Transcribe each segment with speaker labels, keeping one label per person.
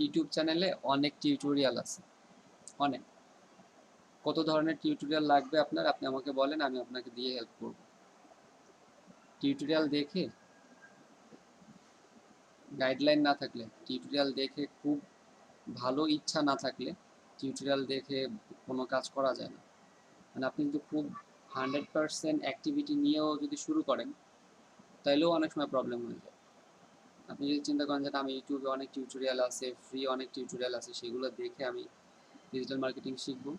Speaker 1: YouTube চ্যানেলে অনেক tutorial আছে, অনেক। কত ধরনের টিউটোরিয়াল লাগবে আপনার, আপনি আমাকে বলেন, আমি আপনাকে দিয়ে হেল্প করব। টিউটোরিয়াল দেখে, গাইডলাইন না থাকলে, টিউটোরিয়াল দেখে খুব ভালো ইচ্ছা না থাকলে টিউটোরিয়াল দেখে কোনো কাজ করা যায় না। মানে আপনি যদি খুব 100% অ্যাক্টিভিটি নিয়েও যদি শুরু করেন, তাইলেও অনেক সময় প্রবলেম হয়ে যায়। আপনি যদি চিন্তা করেন যে আমি ইউটিউবে অনেক টিউটোরিয়াল আছে, ফ্রি অনেক টিউটোরিয়াল আছে, সেগুলো দেখে আমি ডিজিটাল মার্কেটিং শিখবো,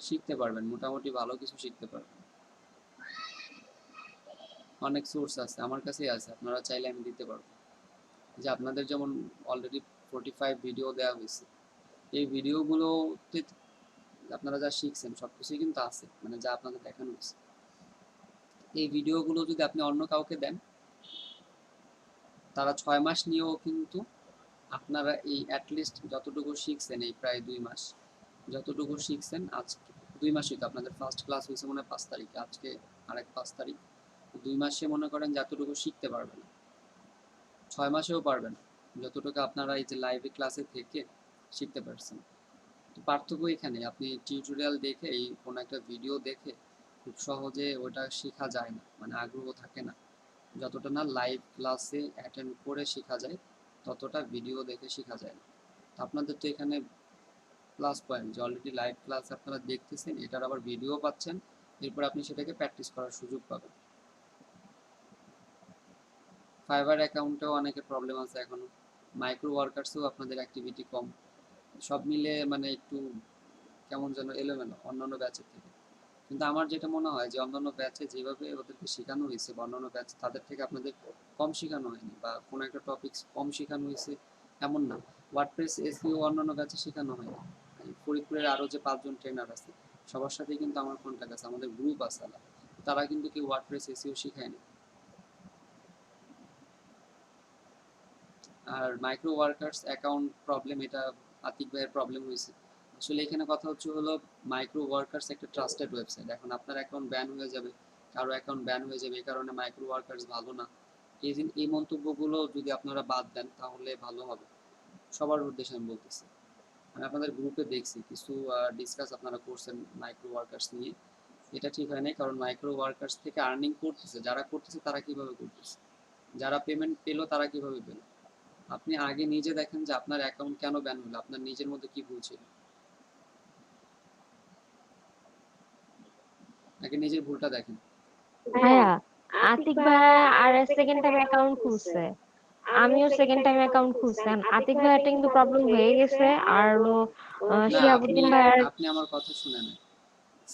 Speaker 1: শিখতে পারবেন, মোটামুটি ভালো কিছু শিখতে পারবেন। অনেক সোর্স আছে, আমার কাছেই আছে, আপনারা চাইলে আমি দিতে পারবো। যে আপনাদের যেমন অলরেডি 45 ভিডিও দেওয়া হয়েছে, এই ভিডিওগুলোতে আপনারা যা শিখছেন সব কিছুই কিন্তু আছে, মানে যা আপনাদের দেখানো হয়েছে। এই ভিডিওগুলো যদি আপনি অন্য কাউকে দেন, তারা 6 মাস নিয়েও কিন্তু আপনারা এই অ্যাটলিস্ট যতটুকু শিখছেন, এই প্রায় 2 মাস যতটুকু শিখছেন, আজকে 2 মাসই তো আপনাদের ফার্স্ট ক্লাস হয়েছে মনে হয় 5 তারিখে, আজকে আরেক 5 তারিখ, 2 মাসে মনে করেন যতটুকু শিখতে পারবেন, 6 মাসেও পারবেন যতটুকু আপনারা এই যে লাইভে ক্লাসে থেকে শিখতে পারছেন। তো পার্থক্য এখানে, আপনি টিউটোরিয়াল দেখে, এই কোনো একটা ভিডিও দেখে খুব সহজে ওটা শেখা যায় না, মানে আগ্রহ থাকে না। যতটা না লাইভ ক্লাসে অ্যাটেন্ড করে শেখা যায়, ততটা ভিডিও দেখে শেখা যায় না। তো আপনাদের তো এখানে প্লাস পয়েন্ট যে অলরেডি লাইভ ক্লাস আপনারা দেখতেছেন, এটার আবার ভিডিও পাচ্ছেন, এরপর আপনি সেটাকে প্র্যাকটিস করার সুযোগ পাবেন। ফাইবার অ্যাকাউন্টেও অনেকের প্রবলেম আছে এখনো, মাইক্রো ওয়ার্কার্সেও আপনাদের অ্যাক্টিভিটি কম, সব মিলে মানে একটু কেমন যেন এলোমেলো অন্যান্য ব্যাচের থেকে। কিন্তু আমার যেটা মনে হয় যে অন্যান্য ব্যাচে যেভাবে ওদেরকে শেখানো হয়েছে, বা অন্যান্য ব্যাচ তাদের থেকে আপনাদের কম শেখানো হয়নি, বা কোনো একটা টপিক্স কম শেখানো হয়েছে এমন না। ওয়ার্ডপ্রেস এসইও অন্যান্য ব্যাচে শেখানো হয়নি। এই ফরিদপুরের আরও যে 5 জন ট্রেনার আছে, সবার সাথেই কিন্তু আমার কন্ট্যাক্ট আছে, আমাদের গ্রুপ আছে আলাদা। তারা কিন্তু কেউ ওয়ার্ডপ্রেস এসইও শেখায়নি। আর মাইক্রো ওয়ার্কার্স অ্যাকাউন্ট প্রবলেম, এটা আতিক ভাইয়ের প্রবলেম হয়েছে। আসলে এখানে কথা হচ্ছে হলো, মাইক্রো ওয়ার্কার্স একটা ট্রাস্টেড ওয়েবসাইট, এখন আপনার অ্যাকাউন্ট ব্যান হয়ে যাবে, কারো অ্যাকাউন্ট ব্যান হয়ে যাবে, এই কারণে মাইক্রো ওয়ার্কার্স ভালো না। এই মন্তব্যগুলো যদি আপনারা বাদ দেন তাহলে ভালো হবে, সবার উদ্দেশ্যে আমি বলতেছি। আমি আপনাদের গ্রুপে দেখছি কিছু ডিসকাস আপনারা করছেন মাইক্রো ওয়ার্কার্স নিয়ে, এটা ঠিক হয় নাই, কারণ মাইক্রো ওয়ার্কার্স থেকে আর্নিং করতেছে, যারা করতেছে তারা কিভাবে করতেছে, যারা পেমেন্ট পেলো তারা কিভাবে পেলো। আপনি আগে নিজে দেখেন যে আপনার অ্যাকাউন্ট কেন ব্যান হলো, আপনার নিজের মধ্যে কি ভুল ছিল, আগে নিজের ভুলটা দেখেন।
Speaker 2: ভাইয়া, আতিক ভাইয়া আর সেকেন্ড টাইম অ্যাকাউন্ট খুলছে, আমিও সেকেন্ড টাইম অ্যাকাউন্ট খুলছেন, আতিক ভাইয়াটা কিন্তু প্রবলেম হয়ে গেছে। আর হলো
Speaker 1: না, আপনি
Speaker 2: শিহাবুদ্দিন ভাইয়ার
Speaker 1: আপনি আমার কথা শুনে নেন।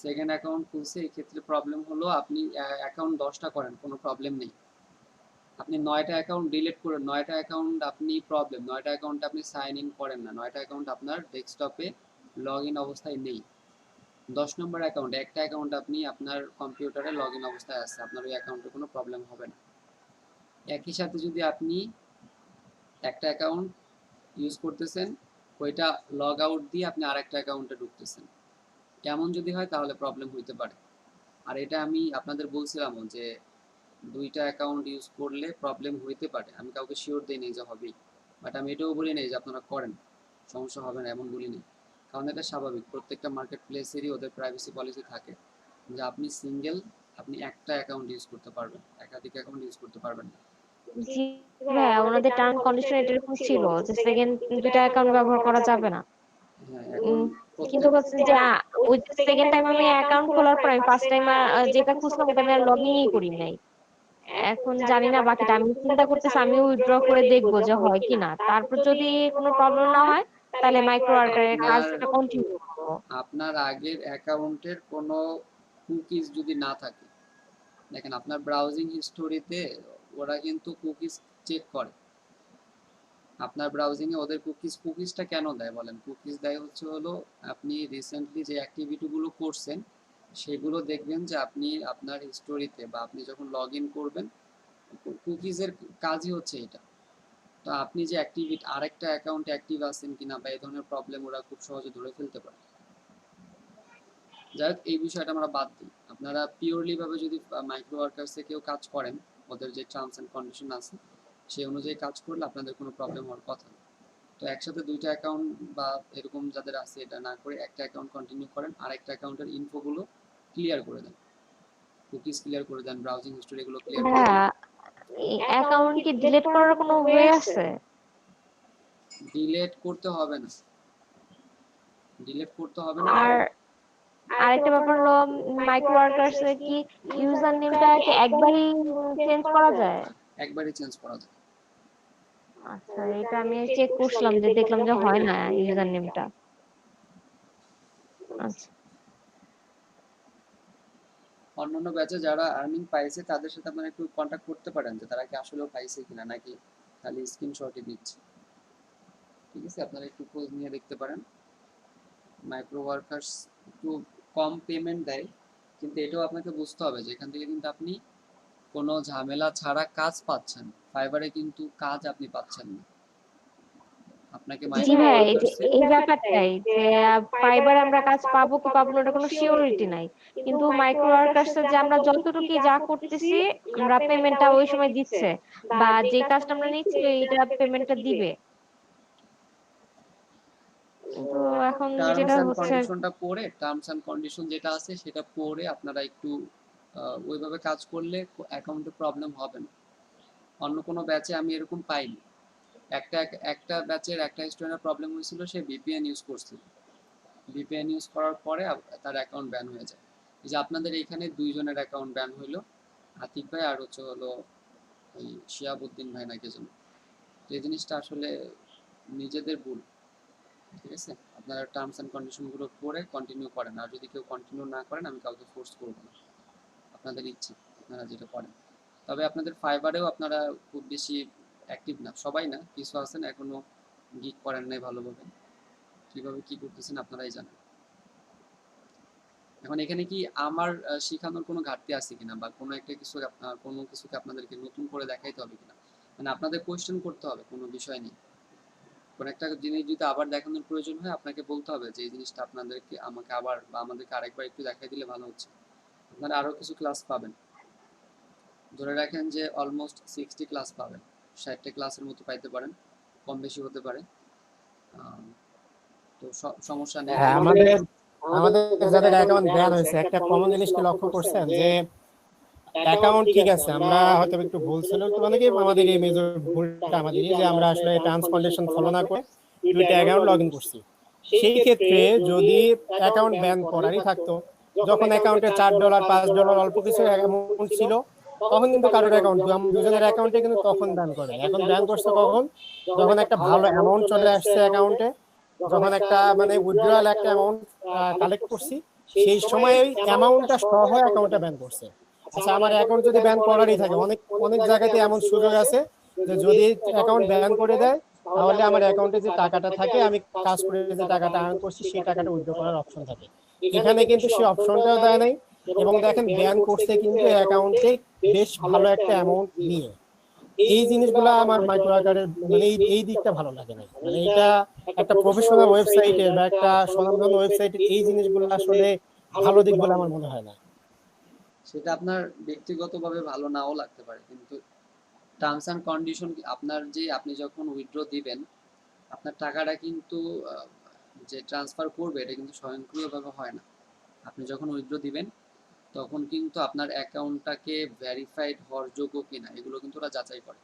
Speaker 1: সেকেন্ড অ্যাকাউন্ট খুলছে, এই ক্ষেত্রে প্রবলেম হলো, আপনি অ্যাকাউন্ট 10টা করেন, কোনো প্রবলেম নেই। আপনি 9টা অ্যাকাউন্ট ডিলিট করেন, 9টা অ্যাকাউন্ট আপনি প্রবলেম, 9টা অ্যাকাউন্ট আপনি সাইন ইন করেন না, 9টা অ্যাকাউন্ট আপনার ডেস্কটপে লগ ইন অবস্থায় নেই। 10 নম্বর অ্যাকাউন্ট, একটা অ্যাকাউন্ট আপনি আপনার কম্পিউটারে লগ ইন অবস্থায় আছে, আপনার ওই অ্যাকাউন্টে কোনো প্রবলেম হবে না। একই সাথে যদি আপনি একটা অ্যাকাউন্ট ইউজ করতেছেন, ওইটা লগ আউট দিয়ে আপনি আরেকটা অ্যাকাউন্টে ঢুকতেছেন, এমন যদি হয় তাহলে প্রবলেম হইতে পারে। আর এটা আমি আপনাদের বলছিলাম যে 2টা অ্যাকাউন্ট ইউজ করলে প্রবলেম হইতে পারে, আমি কাউকে শিওর দিই নেই যে হবেই, বাট আমি এটাও বলি নেই যে আপনারা করেন সমস্যা হবে না, এমন বলি নেই। কারণ এটা স্বাভাবিক, প্রত্যেকটা মার্কেট প্লেসেরই ওদের প্রাইভেসি পলিসি থাকে, যে আপনি সিঙ্গেল, আপনি একটা অ্যাকাউন্ট ইউজ করতে পারবেন, একাধিক অ্যাকাউন্ট ইউজ করতে পারবেন না।
Speaker 2: জি ভাইয়া, ওনাদের টার্ম কন্ডিশন এরকম ছিল যে সেকেন্ড দুইটা অ্যাকাউন্ট ব্যবহার করা যাবে না।
Speaker 1: হ্যাঁ, এখন
Speaker 2: কিন্তু
Speaker 1: প্রত্যেক
Speaker 2: হচ্ছে যে ওই যে সেকেন্ড টাইম আমি অ্যাকাউন্ট খোলার পর আমি ফার্স্ট টাইম যেটা খুঁজলাম ওটা আমি আর লগ ইনই করি নাই। এখন জানি না বাকিটা, আমি চিন্তা করতেছি আমিও উইথড্র করে দেখবো যে হয় কি না, তারপর যদি কোনো প্রবলেম না হয় তাহলে মাইক্রো ওয়ার্কারের
Speaker 1: আপনার
Speaker 2: কাজটা কন্টিনিউ করবো।
Speaker 1: আপনার আগের অ্যাকাউন্টের কোনো কুকিজ যদি না থাকে, দেখেন আপনার ব্রাউজিং হিস্টোরিতে ওরা কিন্তু কুকিজ চেক করে, আপনার ব্রাউজিংয়ে ওদের কুকিজটা কেন দেয় বলেন, কুকিজ দেয় হচ্ছে হলো, আপনি রিসেন্টলি যে অ্যাক্টিভিটিগুলো করছেন সেগুলো দেখবেন যে আপনি আপনার হিস্টোরিতে, বা আপনি যখন লগ ইন করবেন, কুকিজের কাজই হচ্ছে এটা। তো আপনি যে অ্যাক্টিভিটি আরেকটা অ্যাকাউন্টে অ্যাক্টিভ আছেন কিনা, বা এই ধরনের প্রবলেম ওরা খুব সহজে ধরে ফেলতে পারে। যাই হোক, এই বিষয়টা আমরা বাদ দিই, আপনারা পিওরলি ভাবে যদি মাইক্রো ওয়ার্কার্সে কেউ কাজ করেন, ওদের যে টার্মস অ্যান্ড কন্ডিশন আছে সেই অনুযায়ী কাজ করলে আপনাদের কোনো প্রবলেম হওয়ার কথা না। তো একসাথে দুইটা অ্যাকাউন্ট বা এরকম যাদের আছে এটা না করে একটা অ্যাকাউন্ট কন্টিনিউ করেন, আর একটা অ্যাকাউন্টের ইনফোগুলো ক্লিয়ার করে দেন, কুকিজ ক্লিয়ার করে দেন, ব্রাউজিং হিস্টোরি এগুলো ক্লিয়ার করে দেন।
Speaker 2: ভাইয়া অ্যাকাউন্ট কি ডিলিট করার কোনো ওয়ে আছে?
Speaker 1: ডিলেট করতে হবে না, ডিলেট করতে হবে না।
Speaker 2: আর আরেকটা ব্যাপার হলো মাইক্রো ওয়ার্কার্স এ কি ইউজার নেমটা কি একবারই চেঞ্জ করা যায়?
Speaker 1: একবারই চেঞ্জ করা যায়।
Speaker 2: আচ্ছা, এটা আমি চেক করছিলাম যে দেখলাম যে হয় না ইউজার নেমটা। আচ্ছা।
Speaker 1: অন্যান্য ব্যাচে যারা আর্নিং পাইছে তাদের সাথে আপনারা একটু কন্ট্যাক্ট করতে পারেন যে তারা কি আসলেও পাইছে কিনা, নাকি খালি স্ক্রিনশটই দিচ্ছে। ঠিক আছে, আপনারা একটু খোঁজ নিয়ে দেখতে পারেন। মাইক্রো ওয়ার্কার্স একটু কম পেমেন্ট দেয়, কিন্তু এটাও আপনাকে বুঝতে হবে যে এখান থেকে কিন্তু আপনি কোনো ঝামেলা ছাড়া কাজ পাচ্ছেন। ফাইবারে কিন্তু কাজ আপনি পাচ্ছেন না, আপনাকে
Speaker 2: জি
Speaker 1: মাইক্রো
Speaker 2: ভাই, এই যে
Speaker 1: ওয়ার্কার্সে।
Speaker 2: এই ব্যাপারটাই যে ফাইবার আমরা কাজ পাবো কি পাবো না ওটা কোনো সিওরিটি নাই, কিন্তু মাইক্রো ওয়ার্কার্স যে আমরা যতটুকু যা করতেছি আমরা পেমেন্টটা ওই সময় দিচ্ছে, বা যে কাজটা আমরা নিচ্ছি এইটা পেমেন্টটা দিবে। তো এখন
Speaker 1: টার্মস
Speaker 2: যেটা
Speaker 1: অ্যান্ড
Speaker 2: হচ্ছে
Speaker 1: কন্ডিশনটা পড়ে, টার্মস অ্যান্ড কন্ডিশন যেটা আছে সেটা পড়ে আপনারা একটু ওইভাবে কাজ করলে অ্যাকাউন্টে প্রবলেম হবে না। অন্য কোনো ব্যাচে আমি এরকম পাইনি। একটা একটা ব্যাচের একটা স্টুডেন্টের প্রবলেম হয়েছিল, সে ভিপিএন ইউজ করছিল। ভিপিএন ইউজ করার পরে তার অ্যাকাউন্ট ব্যান হয়ে যায়। এই যে আপনাদের এখানে দুইজনের অ্যাকাউন্ট ব্যান হইলো, আতিক ভাই আর হচ্ছে হলো ওই শিয়াবুদ্দিন ভাই নাকি যেন। তো এই জিনিসটা আসলে নিজেদের ভুল। ঠিক আছে, আপনারা টার্মস অ্যান্ড কন্ডিশনগুলো পড়ে কন্টিনিউ করেন, আর যদি কেউ কন্টিনিউ না করেন আমি কাউকে ফোর্স করবো না, আপনাদের ইচ্ছে আপনারা যেটা করেন। তবে আপনাদের ফাইবারেও আপনারা খুব বেশি অ্যাক্টিভ না, সবাই না, কিছু আছেন এখনো গিগ করেন নাই ভালোভাবে। কিভাবে কি করতেছেন আপনারাই জানেন। এখন এখানে কি আমার শিখানোর কোনো ঘাটতি আছে কিনা, বা কোনো একটা কিছু কোনো কিছুকে আপনাদেরকে নতুন করে দেখাইতে হবে কিনা, মানে আপনাদের কোয়েশ্চেন করতে হবে কোনো বিষয় নিয়ে। কোনো একটা জিনিস যদি আবার দেখানোর প্রয়োজন হয় আপনাকে বলতে হবে যে এই জিনিসটা আপনাদেরকে আমাকে আবার বা আমাদেরকে আরেকবার একটু দেখাই দিলে ভালো হচ্ছে। আপনারা আরও কিছু ক্লাস পাবেন, ধরে রাখেন যে অলমোস্ট 60 ক্লাস পাবেন, 60টা ক্লাসের মতো পাইতে পারেন, কম বেশি হতে পারে। আহ, তো সমস্যা নেই।
Speaker 3: হ্যাঁ, আমাদের আমাদের যাদের অ্যাকাউন্ট ব্যান হয়েছে একটা কমন জিনিস কি লক্ষ্য করছেন যে অ্যাকাউন্ট ঠিক আছে, আমরা হয়তো একটু ভুল ছিল, একটু মানে কি আমাদের এই মেজর ভুলটা আমাদেরই যে আমরা আসলে টার্মস কন্ডিশন ফলো না করে দুইটা অ্যাকাউন্ট লগ ইন করছি। সেই ক্ষেত্রে যদি অ্যাকাউন্ট ব্যান করারই থাকতো, যখন অ্যাকাউন্টে $4 $5 অল্প কিছু অ্যামাউন্ট ছিল, তখন কিন্তু কারোর অ্যাকাউন্ট দুজনের অ্যাকাউন্টে কিন্তু তখন ব্যান করে। এখন ব্যান করছে কখন? যখন একটা ভালো অ্যামাউন্ট চলে আসছে অ্যাকাউন্টে, যখন একটা মানে উইথড্রয়াল একটা অ্যামাউন্ট কালেক্ট করছি, সেই সময় ওই অ্যামাউন্টটা সহ অ্যাকাউন্টটা ব্যান করছে। আচ্ছা, আমার অ্যাকাউন্ট যদি ব্যান করারই থাকে, অনেক অনেক জায়গাতে এমন সুযোগ আছে যে যদি অ্যাকাউন্ট ব্যান করে দেয় তাহলে আমার অ্যাকাউন্টে যে টাকাটা থাকে, আমি কাজ করে যে টাকাটা আর্ন করছি সেই টাকাটা উইথড্র করার অপশন থাকে। এখানে কিন্তু সেই অপশনটাও দেয় নাই, এবং দেখেন ব্যান করছে কিন্তু অ্যাকাউন্টে বেশ ভালো একটা অ্যামাউন্ট নিয়ে। এই জিনিসগুলা আমার মাইক্রো আকারের মানে এই দিকটা ভালো লাগে না। মানে এটা একটা প্রফেশনাল ওয়েবসাইটের বা একটা স্বনামধন্য ওয়েবসাইটের এই জিনিসগুলো আসলে ভালো দিক বলে আমার মনে হয় না।
Speaker 1: সেটা আপনার ব্যক্তিগতভাবে ভালো নাও লাগতে পারে, কিন্তু টার্মস অ্যান্ড কন্ডিশন আপনার যে আপনি যখন উইথড্র দিবেন আপনার টাকাটা কিন্তু যে ট্রান্সফার করবে এটা কিন্তু স্বয়ংক্রিয়ভাবে হয় না। আপনি যখন উইথড্র দিবেন তখন কিন্তু আপনার অ্যাকাউন্টটাকে ভেরিফাইড হওয়ার যোগ্য কিনা এগুলো কিন্তু ওরা যাচাই করে।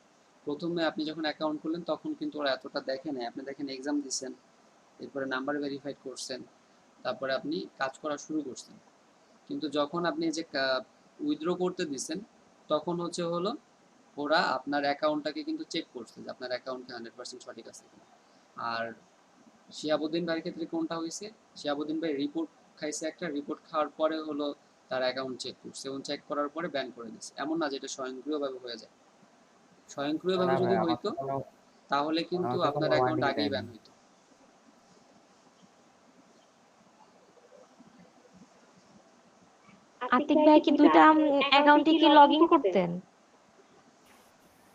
Speaker 1: প্রথমে আপনি যখন অ্যাকাউন্ট করলেন তখন কিন্তু ওরা এতটা দেখে নাই, আপনি দেখেন এক্সাম দিচ্ছেন, এরপরে নাম্বার ভেরিফাইড করছেন, তারপরে আপনি কাজ করা শুরু করছেন। কিন্তু যখন আপনি যে উইথড্র করতে দিচ্ছেন তখন হচ্ছে হলো ওরা আপনার অ্যাকাউন্টটাকে কিন্তু চেক করছে যে আপনার অ্যাকাউন্টে 100% সঠিক আছে কিনা। আর শিয়াবুদ্দিন ভাইয়ের ক্ষেত্রে কোনটা হয়েছে, শিয়াবুদ্দিন ভাই রিপোর্ট খাইছে, একটা রিপোর্ট খাওয়ার পরে হলো তার অ্যাকাউন্ট চেক করছে এবং চেক করার পরে ব্যান করে দিচ্ছে। এমন না যেটা স্বয়ংক্রিয়ভাবে হয়ে যায়, স্বয়ংক্রিয়ভাবে
Speaker 3: না ভাই,
Speaker 1: যদি
Speaker 3: আমার
Speaker 1: হইতো
Speaker 3: তো কোনো
Speaker 1: তাহলে কিন্তু
Speaker 3: আমার তো কোনো
Speaker 1: আপনার অ্যাকাউন্ট
Speaker 3: ওয়ার্নিং
Speaker 1: আগেই
Speaker 3: দেয়নি।
Speaker 1: ব্যান হইতো।
Speaker 2: আতিক ভাই কি দুইটা অ্যাকাউন্টে কি লগ ইন করতেন?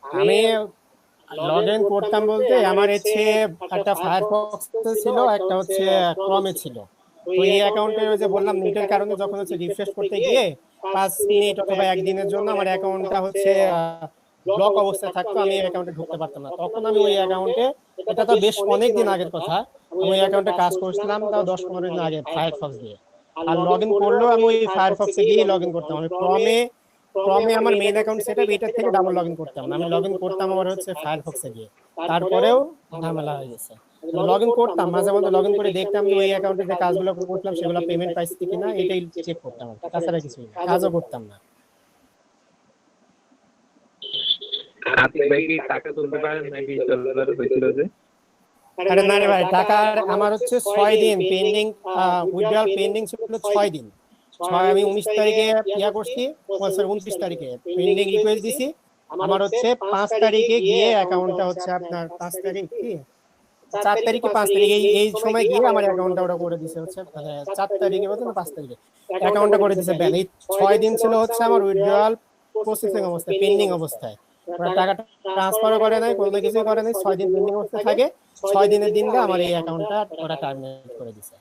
Speaker 3: আমি লগ ইন করতাম বলতে আমার হচ্ছে একটা ফায়ারফক্স ছিল, একটা হচ্ছে ক্রমে ছিল। তো এই অ্যাকাউন্টে ওই যে বললাম নেটের কারণে যখন হচ্ছে রিফ্রেশ করতে গিয়ে 5 মিনিট অথবা একদিনের জন্য আমার অ্যাকাউন্টটা হচ্ছে ব্লক অবস্থায় থাকতো, আমি এই অ্যাকাউন্টে ঢুকতে পারতাম না। তখন আমি ওই অ্যাকাউন্টে, এটা তো বেশ অনেক দিন আগের কথা, আমি ওই অ্যাকাউন্টে কাজ করছিলাম তাও 10-15 দিন আগে ফায়ারফক্স দিয়ে। আর লগ ইন করলেও আমি ওই ফায়ারফক্সে গিয়ে লগ ইন করতাম। আমি ক্রমে আমার মেইন অ্যাকাউন্ট সেটআপ এটার থেকে ডাবল লগ ইন করতাম না, আমি লগ ইন করতাম আমার হচ্ছে ফায়ারফক্সে গিয়ে। তারপরেও ঝামেলা হয়ে গেছে। লগ ইন করতাম, মাঝে মধ্যে লগ ইন করে দেখতাম যে ওই অ্যাকাউন্টে যে কাজগুলো করছিলাম সেগুলো পেমেন্ট পাইছি কিনা, এটাই চেক করতাম আর কি। তাছাড়া কিছুই না, কাজও করতাম না।
Speaker 4: আতিক ভাই কি টাকা তুলতে পারেন নাকি $20 হয়েছিল যে?
Speaker 3: আরে না রে ভাই, টাকার আমার হচ্ছে 6 দিন পেন্ডিং, উইথড্রয়াল পেন্ডিং ছিল 6 দিন। আমি 19 তারিখে ইয়া করছি, সরি 29 তারিখে পেন্ডিং রিকোয়েস্ট দিছি। আমার হচ্ছে 5 তারিখে গিয়ে অ্যাকাউন্টটা হচ্ছে আপনার 5 তারিখ কি 4 তারিখে 5 তারিখে এই সময় গিয়ে আমার অ্যাকাউন্টটা ওটা করে দিছে হচ্ছে, মানে 4 তারিখে বলতে না 5 তারিখে অ্যাকাউন্টটা করে দিছে ব্যান। এই 6 দিন ছিল হচ্ছে আমার উইথড্রয়াল প্রসেসিং অবস্থায়, পেন্ডিং অবস্থায়। ওরা টাকাটা ট্রান্সফারও করে নাই, কোনো কিছুই করে নাই, 6 দিন পেন্ডিং অবস্থায় থাকে। 6 দিনের দিনকে আমার এই অ্যাকাউন্টটা ওরা টার্মিনেট করে দিছে।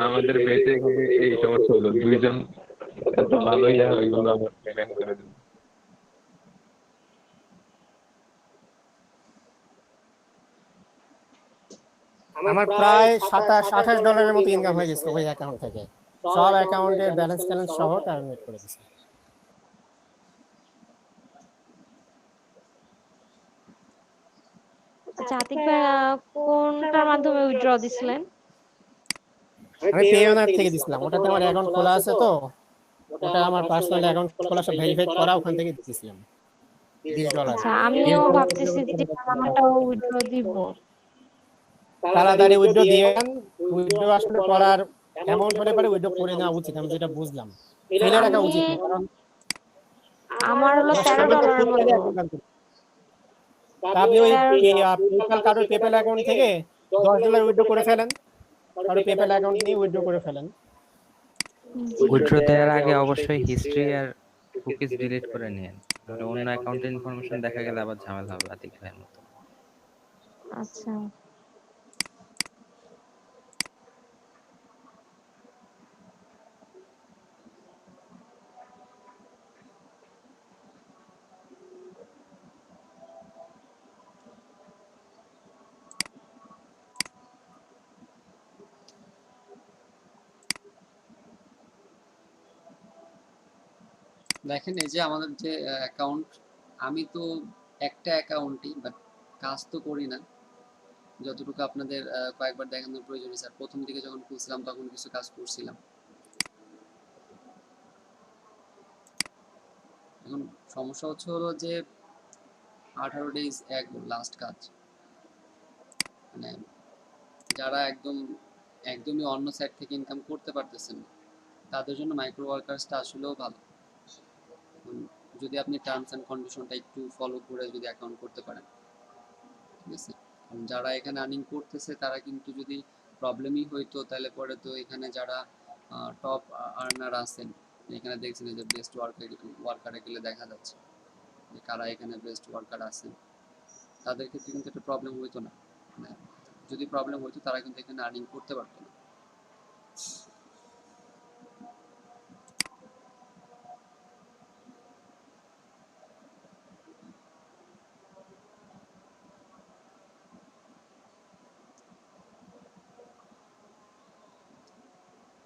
Speaker 4: আমাদের বেঁচে এই সমস্যা হলো, দুইজন এত ভালোই ওইগুলো আমার পেমেন্ট করে দিল।
Speaker 3: আমার প্রায় $27-28 মতো ইনকাম হয়ে গেছে ওই অ্যাকাউন্ট থেকে। সব অ্যাকাউন্টের ব্যালেন্স ট্যালেন্স সহ টার্মিনেট করে দিছে।
Speaker 2: আচ্ছা আতিক ভাই, কোনটার মাধ্যমে উইথড্র দিছিলেন?
Speaker 3: আমি পেওনার থেকে দিছিলাম, ওটাতে আমার অ্যাকাউন্ট খোলা আছে তো, ওটা আমার পার্সোনাল অ্যাকাউন্ট খোলা, সব ভেরিফাই করা, ওখান থেকে দিছিলাম $20।
Speaker 2: আচ্ছা, আমিও ভাবতেছি যে আমারটাও উইথড্র দিব।
Speaker 3: তাড়াতাড়ি উইথড্র দিয়েন। উইথড্র আসলে করার অ্যামাউন্ট হলে পরে উইথড্র করে নেওয়া উচিত, আমি যেটা বুঝলাম। ফেলে রাখা
Speaker 2: আমি
Speaker 3: উচিত না, কারণ
Speaker 2: আমার হলো $13 মতো।
Speaker 3: আপনি ওই
Speaker 2: 13
Speaker 3: পেপ্যাল কার্ডের পেপ্যাল অ্যাকাউন্ট থেকে $10 উইথড্র করে ফেলেন, কারো পেপ্যাল অ্যাকাউন্ট নিয়ে উইথড্র করে ফেলেন।
Speaker 2: জি।
Speaker 5: উইথড্র দেওয়ার আগে অবশ্যই হিস্ট্রি আর কুকিজ ডিলিট করে নিন, নাহলে অন্য অ্যাকাউন্টের ইনফরমেশন দেখা গেলে আবার ঝামেলা হবে আতিক ভাইয়ের মতো।
Speaker 2: আচ্ছা,
Speaker 1: দেখেন এই যে আমাদের যে অ্যাকাউন্ট, আমি তো একটা অ্যাকাউন্টই, বাট কাজ তো করি না। যতটুকু আপনাদের কয়েকবার দেখানোর প্রয়োজন, স্যার প্রথম দিকে যখন খুলছিলাম তখন কিছু কাজ করছিলাম। এখন সমস্যা হলো যে 18 ডেজ লাস্ট কাজ, মানে যারা একদমই অন্য সাইড থেকে ইনকাম করতে পারতেছেন না, তাদের জন্য মাইক্রো ওয়ার্কার্সটা আসলেও ভালো। এখন যদি আপনি টার্মস অ্যান্ড কন্ডিশনটা একটু ফলো করে যদি অ্যাকাউন্ট করতে পারেন, ঠিক আছে। যারা এখানে আর্নিং করতেছে তারা কিন্তু যদি প্রবলেমই হইতো, তাহলে পরে তো এখানে যারা টপ আর্নার আছেন, এখানে দেখছেন যে বেস্ট ওয়ার্কারে গেলে দেখা যাচ্ছে যে কারা এখানে বেস্ট ওয়ার্কার আছেন, তাদের ক্ষেত্রে কিন্তু একটা প্রবলেম হইতো না। মানে যদি প্রবলেম হইতো তারা কিন্তু এখানে আর্নিং করতে পারতো না।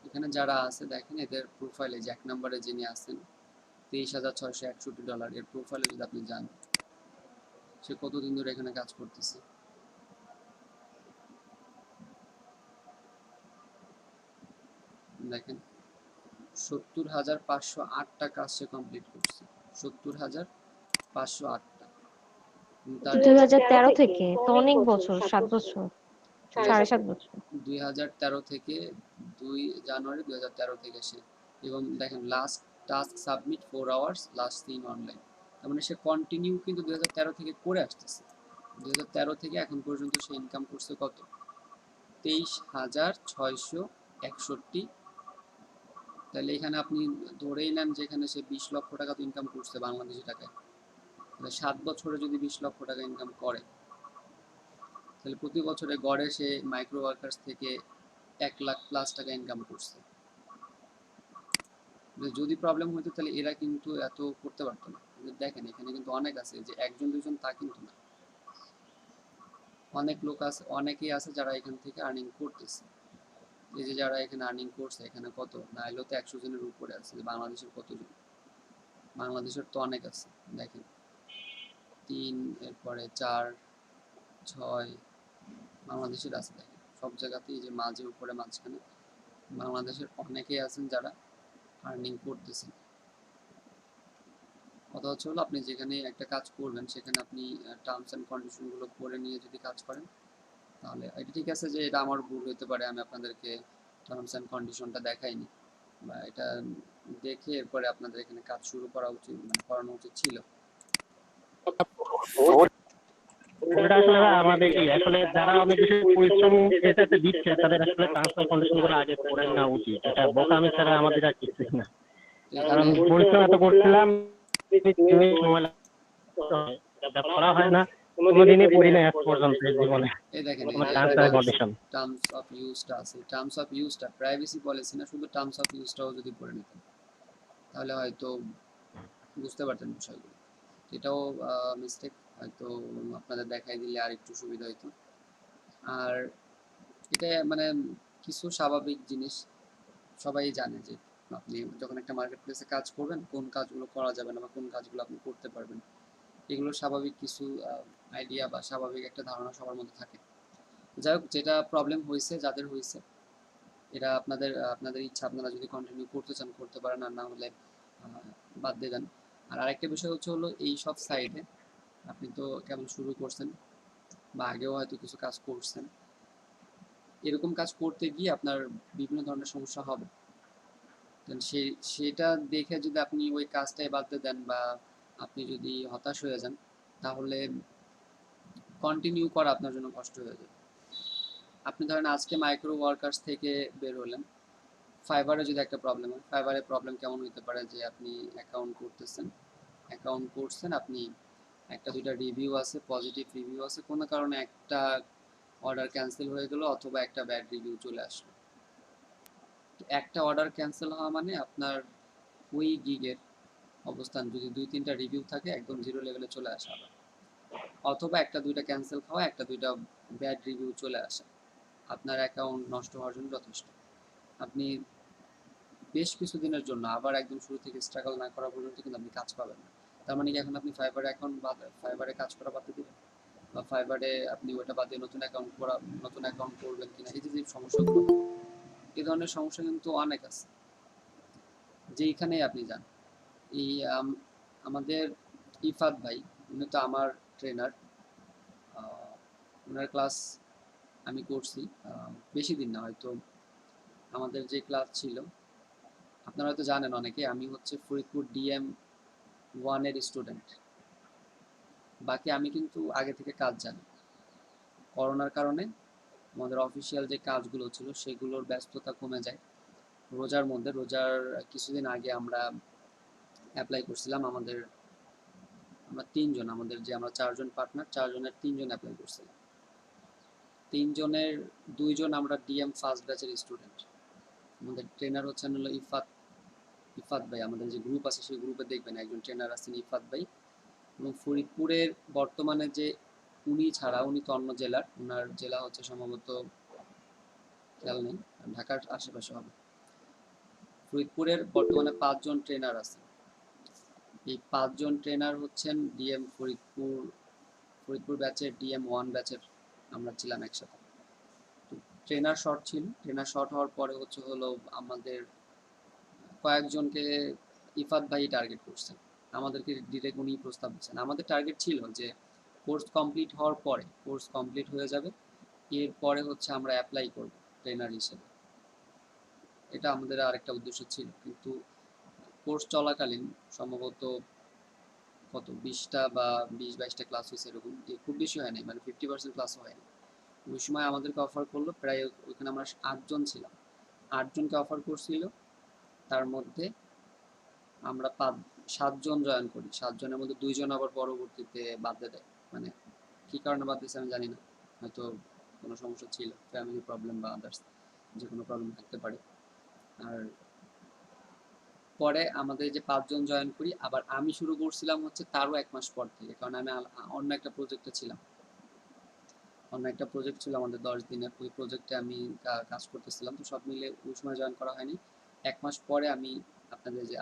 Speaker 1: এখানে যারা আছে দেখেন এদের প্রোফাইলে যে 1 নম্বরে যিনি আছেন $23,661, এর প্রোফাইলে যদি আপনি যান, সে কতদিন ধরে এখানে কাজ করতেছে। দেখেন 70,508টা কাজ সে কমপ্লিট করছে, 70,508টা। তার
Speaker 2: 2013 থেকে তো অনেক বছর, 7 বছর, 7.5 বছর।
Speaker 1: 2013 থেকে 2 জানুয়ারি 2013 থেকে সে, এবং দেখেন last task submit 4 hours, last seen online. তার মানে সে কন্টিনিউ কিন্তু 2013 থেকে করে আসতেছে। 2013 থেকে এখন পর্যন্ত সে ইনকাম করছে কত, 23,661। তাহলে এখানে আপনি ধরেই নেন যে এখানে সে 20 লক্ষ টাকা তো ইনকাম করছে বাংলাদেশি টাকায়। তাহলে 7 বছরে যদি 20 লক্ষ টাকা ইনকাম করে, তাহলে প্রতি বছরে গড়ে সে মাইক্রো ওয়ার্কার্স থেকে 1 লাখ প্লাস টাকা ইনকাম করছে। যদি প্রবলেম হতো তাহলে এরা কিন্তু এত করতে পারতো না। দেখেন এখানে কিন্তু অনেক আছে, যে একজন দুজন তা কিন্তু না, অনেক লোক আছে, অনেকেই আছে যারা এখান থেকে আর্নিং করতেছে। এই যে যারা এখানে আর্নিং করছে, এখানে কত না এলেও তো 100 জনের উপরে আছে। বাংলাদেশের কতজন? বাংলাদেশের তো অনেক আছে, দেখেন 3, এরপরে 4, 6 বাংলাদেশের আছে। দেখেন সব জায়গাতেই যে মাঝে উপরে মাঝখানে বাংলাদেশের অনেকেই আছেন যারা আর্নিং করতেছেন। কথা হচ্ছে হলো, আপনি যেখানে একটা কাজ করবেন সেখানে আপনি টার্মস অ্যান্ড কন্ডিশনগুলো পড়ে নিয়ে যদি কাজ করেন, তাহলে এটা ঠিক আছে যে এটা আমার ভুল হতে পারে, আমি আপনাদেরকে টার্মস অ্যান্ড কন্ডিশনটা দেখাইনি, বা এটা দেখে এরপরে আপনাদের এখানে কাজ শুরু করা উচিত, মানে করানো উচিত ছিল।
Speaker 3: ওটা আসলে ভাই আমাদের কি আসলে যারা অনেক বেশি পরিশ্রম এটাতে দিচ্ছে তাদের আসলে টার্মস এন্ড কন্ডিশন গুলো আগে পড়ে নেওয়া উচিত। এটা বোকামি ছাড়া আমাদের আর কিছুই না। কারণ
Speaker 1: এখানে
Speaker 3: পরিশ্রম এত করছিলাম সময় এটা পড়া হয় না, কোনোদিনই পড়ি না আজ পর্যন্ত এই জীবনে
Speaker 1: এই দেখেন এই
Speaker 3: কোনো
Speaker 1: যে
Speaker 3: টার্মস
Speaker 1: এটা
Speaker 3: এন্ড কন্ডিশন।
Speaker 1: টার্মস অফ ইউজটা আছে, টার্মস অফ ইউজটা প্রাইভেসি পলিসি না, শুধু টার্মস অফ ইউজটাও যদি পড়ে নিতেন তাহলে হয়তো বুঝতে পারতেন বিষয়গুলো। এটাও মিস্টেক, হয়তো আপনাদের দেখাই দিলে আর একটু সুবিধা হতো। আর এটা মানে কিছু স্বাভাবিক জিনিস সবাই জানে, যে আপনি যখন একটা মার্কেট প্লেসে কাজ করবেন কোন কাজগুলো করা যাবে না বা কোন কাজগুলো আপনি করতে পারবেন, এগুলো স্বাভাবিক কিছু আইডিয়া বা স্বাভাবিক একটা ধারণা সবার মধ্যে থাকে। যাই হোক, যেটা প্রবলেম হয়েছে যাদের হয়েছে, এটা আপনাদের ইচ্ছা, আপনারা যদি কন্টিনিউ করতে চান করতে পারেন, আর না হলে বাদ দিয়ে দেন। আর আরেকটা বিষয় হচ্ছে হলো, এই সব সাইডে আপনি তো কেবল শুরু করছেন বা আগেও হয়তো কিছু কাজ করছেন, এরকম কাজ করতে গিয়ে আপনার বিভিন্ন ধরনের সমস্যা হবে। সেটা দেখে যদি আপনি ওই কাজটাই বাদ দিয়ে দেন বা আপনি যদি হতাশ হয়ে যান, তাহলে কন্টিনিউ করা আপনার জন্য কষ্ট হয়ে যাবে। আপনি ধরেন আজকে মাইক্রো ওয়ার্কার্স থেকে বের হলেন, ফাইবারে যদি একটা প্রবলেম হয়, ফাইবারে প্রবলেম কেমন হতে পারে, যে আপনি অ্যাকাউন্ট করছেন, আপনি একটা দুইটা রিভিউ আছে, পজিটিভ রিভিউ আছে, কোনো কারণে একটা অর্ডার ক্যান্সেল হয়ে গেল অথবা একটা ব্যাড রিভিউ চলে আসলো। একটা অর্ডার ক্যান্সেল হওয়া মানে আপনার ওই গিগের অবস্থান যদি 2-3টা রিভিউ থাকে একদম জিরো লেভেলে চলে আসা, আবার অথবা একটা দুইটা ক্যান্সেল খাওয়া, একটা দুইটা ব্যাড রিভিউ চলে আসা আপনার অ্যাকাউন্ট নষ্ট হওয়ার জন্য যথেষ্ট। আপনি বেশ কিছুদিনের জন্য আবার একদম শুরু থেকে স্ট্রাগল না করা পর্যন্ত কিন্তু আপনি কাজ পাবেন না। তার মানে কি এখন আপনি ফাইবারে কাজ করা বাদ দিবেন, বা ফাইবারে আপনি ওটা বাদ দিয়ে নতুন অ্যাকাউন্ট করবেন কিনা, এই যে সমস্যাগুলো, এই ধরনের সমস্যা কিন্তু অনেক আছে। যেইখানেই আপনি যান, এই আমাদের ইফাত ভাই, উনি তো আমার ট্রেনার, ওনার ক্লাস আমি করছি বেশি দিন না, হয়তো আমাদের যে ক্লাস ছিল আপনারা হয়তো জানেন অনেকে, আমি হচ্ছে ফরিদপুর DM1 এর স্টুডেন্ট। বাকি আমি কিন্তু আগে থেকে কাজ জানি। করোনার কারণে আমাদের অফিসিয়াল যে কাজগুলো ছিল সেগুলোর ব্যস্ততা কমে যায় রোজার কিছুদিন আগে আমরা অ্যাপ্লাই করছিলাম। আমরা তিনজন, আমরা 4জন পার্টনার, 4জনের 3জন অ্যাপ্লাই করছিলাম। 3জনের 2জন আমরা DM ফার্স্ট ব্যাচের স্টুডেন্ট। আমাদের ট্রেনার হচ্ছেন হলো ইফাত ভাই। আমাদের যে গ্রুপ আছে সেই গ্রুপে দেখবেন একজন ট্রেনার আছেন ইফাত ভাই। এবং ফরিদপুরের বর্তমানে যে উনি ছাড়া, উনি তো অন্য জেলার, ওনার জেলা হচ্ছে সম্ভবত খেয়াল নেই, ঢাকার আশেপাশে হবে। ফরিদপুরের বর্তমানে 5জন ট্রেনার আছে। এই 5জন ট্রেনার হচ্ছেন ফরিদপুর ব্যাচের DM1 ব্যাচের, আমরা ছিলাম একসাথে। ট্রেনার শর্ট ছিল, ট্রেনার শর্ট হওয়ার পরে হচ্ছে হলো আমাদের কয়েকজনকে ইফাত ভাই টার্গেট করছেন, আমাদেরকে ডিরেক্ট উনি প্রস্তাব দিচ্ছেন। আমাদের টার্গেট ছিল যে কোর্স কমপ্লিট হওয়ার পরে, কোর্স কমপ্লিট হয়ে যাবে, এরপরে হচ্ছে আমরা অ্যাপ্লাই করব ট্রেনার হিসেবে। এটা আমাদের আরেকটা উদ্দেশ্য ছিল, কিন্তু কোর্স চলাকালীন সম্ভবত কত 20টা বা 20-22টা ক্লাস হয়েছে, এরকম খুব বেশি হয় নাই, মানে 50% ক্লাসও হয়নি। ওই সময় আমাদেরকে অফার করলো, প্রায় ওইখানে আমরা 8জন ছিলাম, 8জনকে অফার করছিল। তার মধ্যে আমরা 7জন জয়েন করি, 7জনের মধ্যে 2জন আবার পরবর্তীতে বাদ দিয়ে দেয়। মানে কি কারণে বাদ দিয়েছে আমি জানি না, হয়তো কোনো সমস্যা ছিল, ফ্যামিলি প্রবলেম বা আদার্স যে কোনো প্রবলেম থাকতে পারে। আর পরে আমাদের যে 5 জন জয়েন করি, আবার আমি শুরু করছিলাম হচ্ছে তারও 1 মাস পর থেকে। কারণ আমি অন্য একটা প্রজেক্টে ছিলাম। অন্য একটা প্রজেক্ট ছিল আমাদের 10 দিনের। ওই প্রজেক্টে আমি কাজ করতেছিলাম। তো সব মিলে ওই সময় জয়েন করা হয়নি। 1 মাস পরে আমি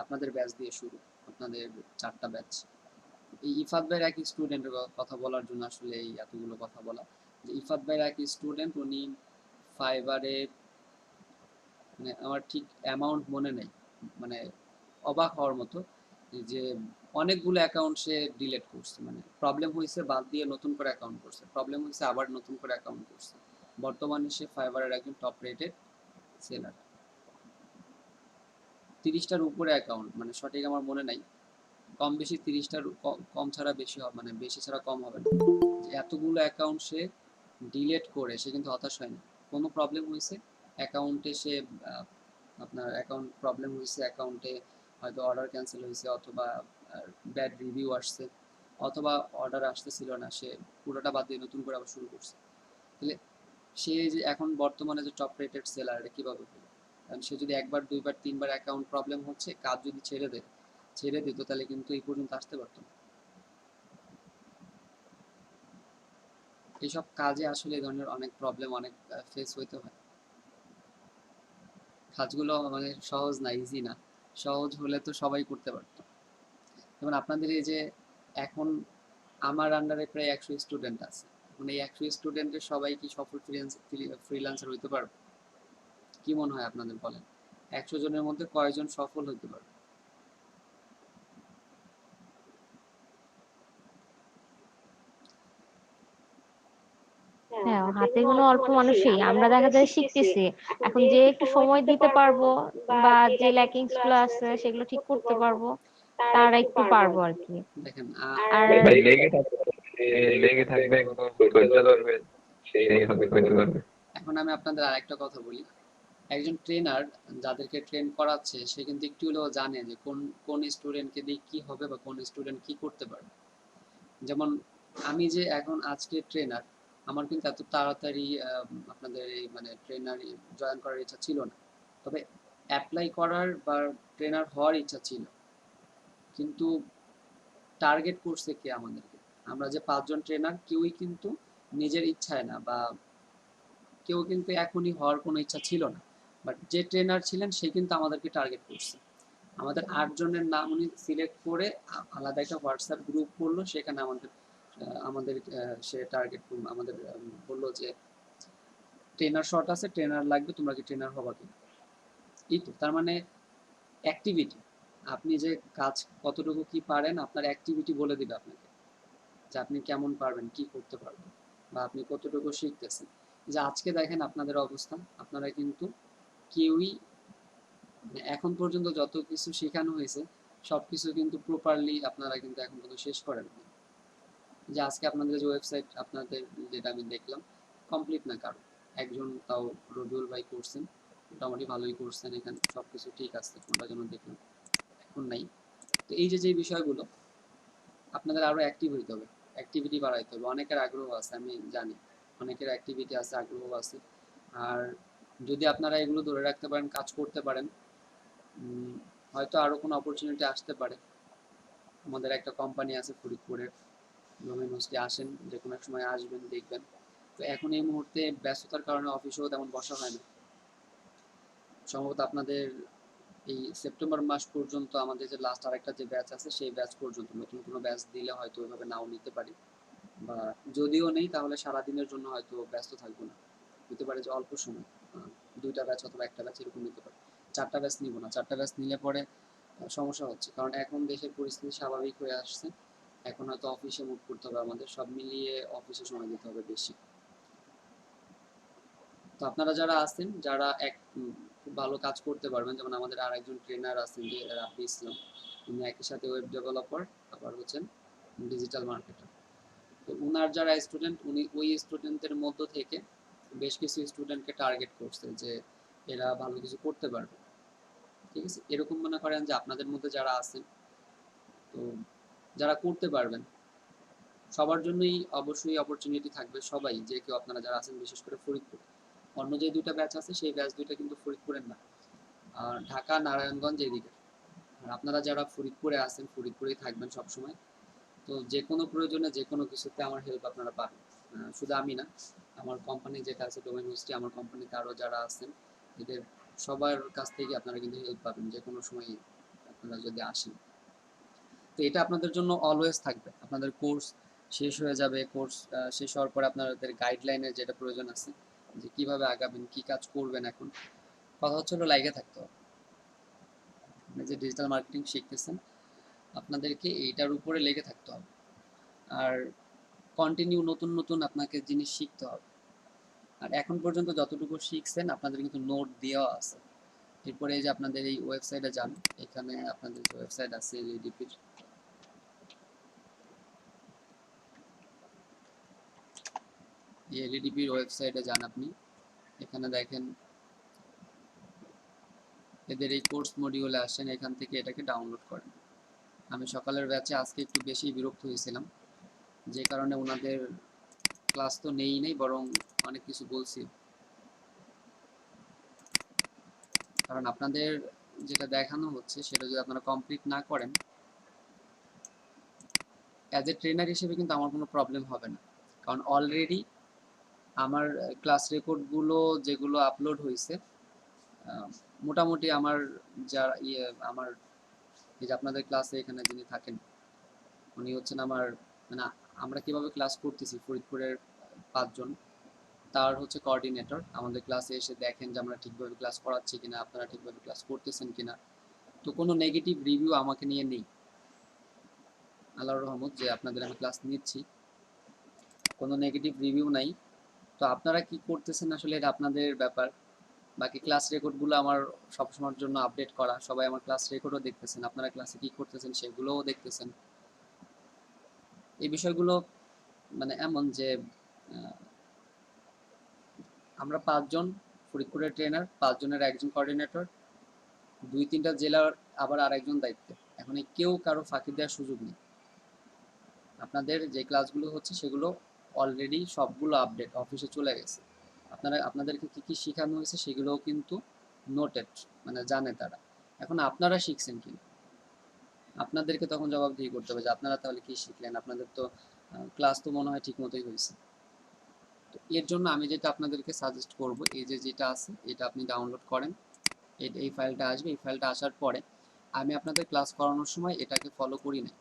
Speaker 1: আপনাদের ব্যাচ দিয়ে শুরু। আপনাদের 4 টা ব্যাচ। এই ইফাত ভাইয়ের এক স্টুডেন্টের কথা বলার জন্য আসলে এই এতগুলো কথা বলা। যে ইফাত ভাইয়ের এক স্টুডেন্ট, উনি ফাইবারে, মানে আমার ঠিক অ্যামাউন্ট মনে নেই, মানে অবাক হওয়ার মতো যে অনেকগুলো অ্যাকাউন্ট সে ডিলিট করছে। মানে প্রবলেম হয়েছে, বাদ দিয়ে নতুন করে অ্যাকাউন্ট করছে, প্রবলেম হয়েছে, আবার নতুন করে অ্যাকাউন্ট করছে। বর্তমানে সে ফাইবারের একজন টপ রেটেড সেলার। 30টার উপরে অ্যাকাউন্ট, মানে সঠিক আমার মনে নাই, কম বেশি 30টার কম ছাড়া বেশি হবে, মানে বেশি ছাড়া কম হবে না। যে এতগুলো অ্যাকাউন্ট সে ডিলিট করে সে কিন্তু হতাশ হয়নি। কোনো প্রবলেম হয়েছে অ্যাকাউন্টে, সে আপনার অ্যাকাউন্ট প্রবলেম হয়েছে, অ্যাকাউন্টে হয়তো অর্ডার ক্যান্সেল হয়েছে, অথবা ব্যাড রিভিউ আসছে, অথবা অর্ডার আসতেছিল না, সে পুরোটা বাদ দিয়ে নতুন করে আবার শুরু করছে। তাহলে সে যে এখন বর্তমানে যে টপ রেটেড সেলার, এটা কীভাবে হলো? কারণ সে যদি একবার, দুইবার, তিনবার অ্যাকাউন্ট প্রবলেম হচ্ছে, কাজ যদি ছেড়ে দিত, তাহলে কিন্তু এই পর্যন্ত আসতে পারতো না। এইসব কাজে আসলে এই ধরনের অনেক প্রবলেম, অনেক ফেস হইতে হয়। কাজগুলো মানে সহজ না, ইজি না। সহজ হলে তো সবাই করতে পারতো। যেমন আপনাদের এই যে এখন আমার আন্ডারে প্রায় 100 স্টুডেন্ট আছে। মানে এই 100 স্টুডেন্টের সবাই কি সফল ফ্রিল্যান্সার হইতে পারবে? কি মনে হয় আপনাদের, বলেন? 100 জনের মধ্যে কয়জন সফল হইতে পারবে?
Speaker 2: হ্যাঁ, হাতে গোনা অল্প মানুষই, আমরা দেখা যায় শিখতেছি। এখন যে একটু সময় দিতে পারবো বা যে ল্যাকিংস গুলো আছে সেগুলো ঠিক করতে পারবো, তারা একটু পারবো আর কি।
Speaker 1: দেখেন
Speaker 2: আর
Speaker 4: ভাই লেগে থাকবে একদম, ধৈর্য ধরবে, সেই হবে হইতে পারবে।
Speaker 1: এখন আমি আপনাদের আরেকটা কথা বলি। একজন ট্রেনার যাদেরকে ট্রেন করাচ্ছে, সে কিন্তু একটু হলেও জানে যে কোন স্টুডেন্টকে দিয়ে কি হবে বা কোন স্টুডেন্ট কি করতে পারবে। যেমন আমি যে এখন আজকে ট্রেনার, আমার কিন্তু এত তাড়াতাড়ি আপনাদের এই মানে ট্রেনার জয়েন করার ইচ্ছা ছিল না। তবে অ্যাপ্লাই করার বা ট্রেনার হওয়ার ইচ্ছা ছিল। কিন্তু টার্গেট করছে কে আমাদেরকে? আমরা যে 5 জন ট্রেনার, কেউই কিন্তু নিজের ইচ্ছায় না, বা কেউ কিন্তু এখনই হওয়ার কোনো ইচ্ছা ছিল না। বাট যে ট্রেনার ছিলেন সে কিন্তু আমাদেরকে টার্গেট করছে। আমাদের 8 জনের নাম উনি সিলেক্ট করে আলাদা একটা হোয়াটসঅ্যাপ গ্রুপ করলো, সেখানে আমাদের সে টার্গেট আমাদের বললো যে ট্রেনার শর্ট আছে, ট্রেনার লাগবে, তোমরা কি ট্রেনার হবা কিনা? এই তো, তার মানে অ্যাক্টিভিটি, আপনি যে কাজ কতটুকু কি পারেন, আপনার অ্যাক্টিভিটি বলে দিবে আপনাকে যে আপনি কেমন পারবেন, কি করতে পারবেন, বা আপনি কতটুকু শিখতেছেন। যে আজকে দেখেন আপনাদের অবস্থা, আপনারা কিন্তু কেউই, মানে এখন পর্যন্ত যত কিছু শেখানো হয়েছে সবকিছু কিন্তু প্রপারলি আপনারা কিন্তু এখন পর্যন্ত শেষ করেন। যে আজকে আপনাদের যে ওয়েবসাইট, আপনাদের যেটা আমি দেখলাম, কমপ্লিট না কারো। একজন তাও রবিউল ভাই করছেন, মোটামুটি ভালোই করছেন, এখানে সবকিছু ঠিক আছে, কোনটা যেন দেখলাম এখন নাই। তো এই যে বিষয়গুলো, আপনাদের আরো অ্যাক্টিভ হইতে হবে, অ্যাক্টিভিটি বাড়াইতে হবে। অনেকের আগ্রহ আছে, আমি জানি অনেকের অ্যাক্টিভিটি আছে, আগ্রহ আছে। আর যদি আপনারা এগুলো ধরে রাখতে পারেন, কাজ করতে পারেন, হয়তো আরো কোনো অপরচুনিটি আসতে পারে। আমাদের একটা কোম্পানি আছে ফরিদপুরের, মোস্টলি আসেন, যে কোনো এক সময় আসবেন, দেখবেন। তো এখন এই মুহূর্তে ব্যস্ততার কারণে অফিসেও তেমন বসা হয় না। সম্ভবত আপনাদের এই সেপ্টেম্বর মাস পর্যন্ত আমাদের যে লাস্ট আরেকটা যে ব্যাচ আছে, সেই ব্যাচ পর্যন্ত, নতুন কোনো ব্যাচ দিলে হয়তো ওইভাবে নাও নিতে পারি, বা যদিও নেই তাহলে সারাদিনের জন্য হয়তো ব্যস্ত থাকবো না। হতে পারে যে অল্প সময় 2টা ব্যাচ অথবা একটা ব্যাচ এরকম নিতে পারে। 4টা ব্যাচ নিব না, 4টা ব্যাচ নিলে পরে সমস্যা হচ্ছে, কারণ এখন দেশের পরিস্থিতি স্বাভাবিক হয়ে আসছে। এখন হয়তো অফিসে মুভ করতে হবে আমাদের, সব মিলিয়ে অফিসে সময় দিতে হবে বেশি। তো আপনারা যারা আছেন, যারা খুব ভালো কাজ করতে পারবেন, যেমন আমাদের আর একজন ট্রেনার আছেন যে রাফি ইসলাম, উনি একই সাথে ওয়েব ডেভেলপার, আবার হচ্ছেন ডিজিটাল মার্কেটার। তো উনার যারা স্টুডেন্ট, উনি ওই স্টুডেন্টদের মধ্য থেকে বেশ কিছু স্টুডেন্টকে টার্গেট করছে যে এরা ভালো কিছু করতে পারবে। ঠিক আছে, এরকম মনে করেন যে আপনাদের মধ্যে যারা আছেন, তো যারা করতে পারবেন, সবার জন্যই অবশ্যই অপরচুনিটি থাকবে। সবাই, যে কেউ আপনারা যারা আছেন, বিশেষ করে ফরিদপুর, অন্য যে 2টা ব্যাচ আছে সেই ব্যাচ 2টা কিন্তু ফরিদপুরের না, আর ঢাকা নারায়ণগঞ্জ এদিকে। আর আপনারা যারা ফরিদপুরে আছেন, ফরিদপুরেই থাকবেন সবসময়। তো যে কোনো প্রয়োজনে যে কোনো কিছুতে আমার হেল্প আপনারা পাবেন। শুধু আমি না, আমার কোম্পানি যেটা আছে ডোমেন হোস্টে, আমার কোম্পানিতে আরও যারা আছেন এদের সবার কাছ থেকে আপনারা কিন্তু হেল্প পাবেন যে কোনো সময় আপনারা যদি আসেন। তো এটা আপনাদের জন্য অলওয়েজ থাকবে। আপনাদের কোর্স শেষ হয়ে যাবে, কোর্স শেষ হওয়ার পরে আপনাদের গাইডলাইনের যেটা প্রয়োজন আছে যে কিভাবে আগাবেন, কি কাজ করবেন, এখন কথা হচ্ছে হলো লাইগে থাকতে হবে। আপনি যে ডিজিটাল মার্কেটিং শিখতেছেন আপনাদেরকে এইটার উপরে লেগে থাকতে হবে, আর কন্টিনিউ নতুন নতুন আপনাকে জিনিস শিখতে হবে। আর এখন পর্যন্ত যতটুকু শিখছেন আপনাদের কিন্তু নোট দেওয়া আছে। এরপরে এই যে আপনাদের এই ওয়েবসাইটে যান, এখানে আপনাদের যে ওয়েবসাইট আছে এলইডিপির, এই এলইডিপির ওয়েবসাইটে যান আপনি। এখানে দেখেন এদের এই কোর্স মডিউলে আসেন, এখান থেকে এটাকে ডাউনলোড করেন। আমি সকালের ব্যাচে আজকে একটু বেশি বিরক্ত হয়েছিলাম, যে কারণে ওনাদের ক্লাস তো নেই বরং অনেক কিছু বলছি। কারণ আপনাদের যেটা দেখানো হচ্ছে সেটা যদি আপনারা কমপ্লিট না করেন, অ্যাজ এ ট্রেনার হিসেবে কিন্তু আমার কোনো প্রবলেম হবে না। কারণ অলরেডি আমার ক্লাস রেকর্ডগুলো যেগুলো আপলোড হয়েছে, মোটামুটি আমার যারা আমার এই যে আপনাদের ক্লাসে এখানে যিনি থাকেন উনি হচ্ছেন আমার, মানে আমরা কিভাবে ক্লাস করতেছি ফরিদপুরের 5 জন, তার হচ্ছে কোঅর্ডিনেটর। আমাদের ক্লাসে এসে দেখেন যে আমরা ঠিকভাবে ক্লাস করাচ্ছি কিনা, আপনারা ঠিকভাবে ক্লাস করতেছেন কিনা। তো কোনো নেগেটিভ রিভিউ আমাকে নিয়ে নেই, আল্লাহর রহমত যে আপনাদের আমি ক্লাস নিচ্ছি, কোনো নেগেটিভ রিভিউ নাই। তো আপনারা কি করতেছেন আসলে এটা আপনাদের ব্যাপার। বাকি ক্লাস রেকর্ডগুলো আমার সবসময়ের জন্য আপডেট করা, সবাই আমার ক্লাস রেকর্ডও দেখতেছেন, আপনারা ক্লাসে কি করতেছেন সেগুলোও দেখতেছেন। এই বিষয়গুলো মানে এমন যে আমরা 5 জন ফরিদপুরের ট্রেনার, 5 জনের একজন কোঅর্ডিনেটর, 2-3টা জেলার আবার আরেকজন দায়িত্বে। এখন এই কেউ কারো ফাঁকি দেওয়ার সুযোগ নেই। আপনাদের যে ক্লাসগুলো হচ্ছে সেগুলো অলরেডি সবগুলো আপডেট অফিসে চলে গেছে। আপনাদেরকে কি কি শেখানো হয়েছে সেগুলোও কিন্তু নোটেড, মানে জানে তারা। এখন আপনারা শিখছেন কি, আপনাদেরকে তখন জবাবদিহি করতে হবে যে আপনারা তাহলে কি শিখলেন। আপনাদের তো ক্লাস তো মনে হয় ঠিক মতোই হয়েছে। তো এর জন্য আমি যেটা আপনাদেরকে সাজেস্ট করব, এই যে যেটা আছে এটা আপনি ডাউনলোড করেন। এই ফাইলটা আসবে, এই ফাইলটা আসার পরে আমি আপনাদের ক্লাস করানোর সময় এটাকে ফলো করি না।